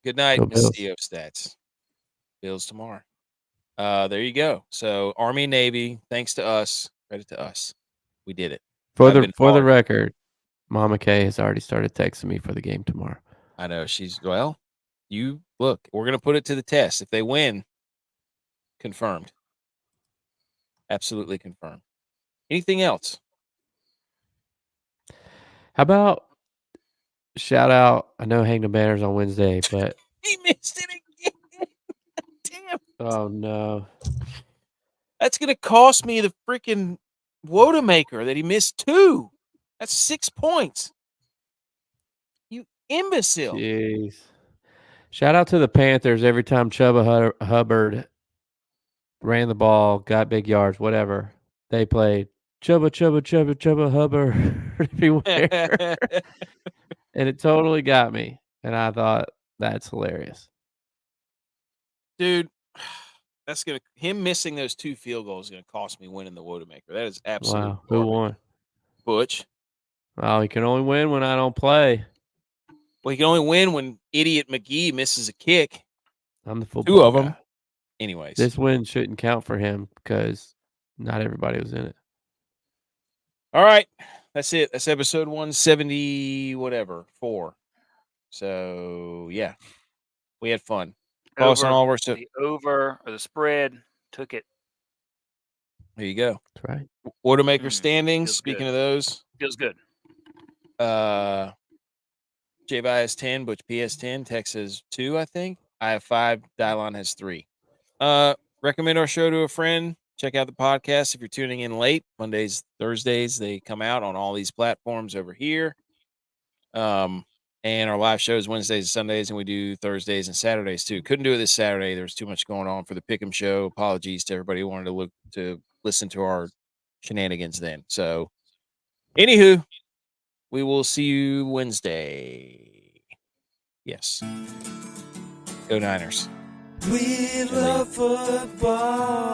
Good night, Go Miss Bills. Stats. Bills tomorrow. There you go. So Army and Navy, thanks to us. Credit to us. We did it. For the record, Mama Kay has already started texting me for the game tomorrow. I know. You look, we're going to put it to the test. If they win, confirmed. Absolutely confirmed. Anything else? How about shout out? I know Hang the Banners on Wednesday, but He missed it again. Damn. Oh no. That's going to cost me the freaking Wodamaker that he missed 2. That's 6 points. You imbecile. Jeez. Shout out to the Panthers every time Chuba Hubbard ran the ball, got big yards, whatever. They played Chuba Hubbard everywhere. And it totally got me. And I thought, that's hilarious. Dude, that's him missing those 2 field goals is going to cost me winning the Wodamaker. That is absolutely Wow. Who won? Butch. Oh, he can only win when I don't play. Well, he can only win when idiot McGee misses a kick. I'm the football 2 of them. guy. Anyways. This win shouldn't count for him because not everybody was in it. All right. That's it. That's episode 170, whatever, 4. So, yeah. We had fun. Follow us on all of our the over or the spread took it. There you go. That's right. Wodamaker standings. Speaking of those. Feels good. J-Vi has 10, ButchP has 10, Tex has 2, I think. I have 5, DYLON has 3. Recommend our show to a friend. Check out the podcast if you're tuning in late. Mondays, Thursdays, they come out on all these platforms over here. And our live shows Wednesdays and Sundays, and we do Thursdays and Saturdays too. Couldn't do it this Saturday. There was too much going on for the Pick'em show. Apologies to everybody who wanted to listen to our shenanigans then. So, anywho, we will see you Wednesday. Yes. Go Niners. We love football.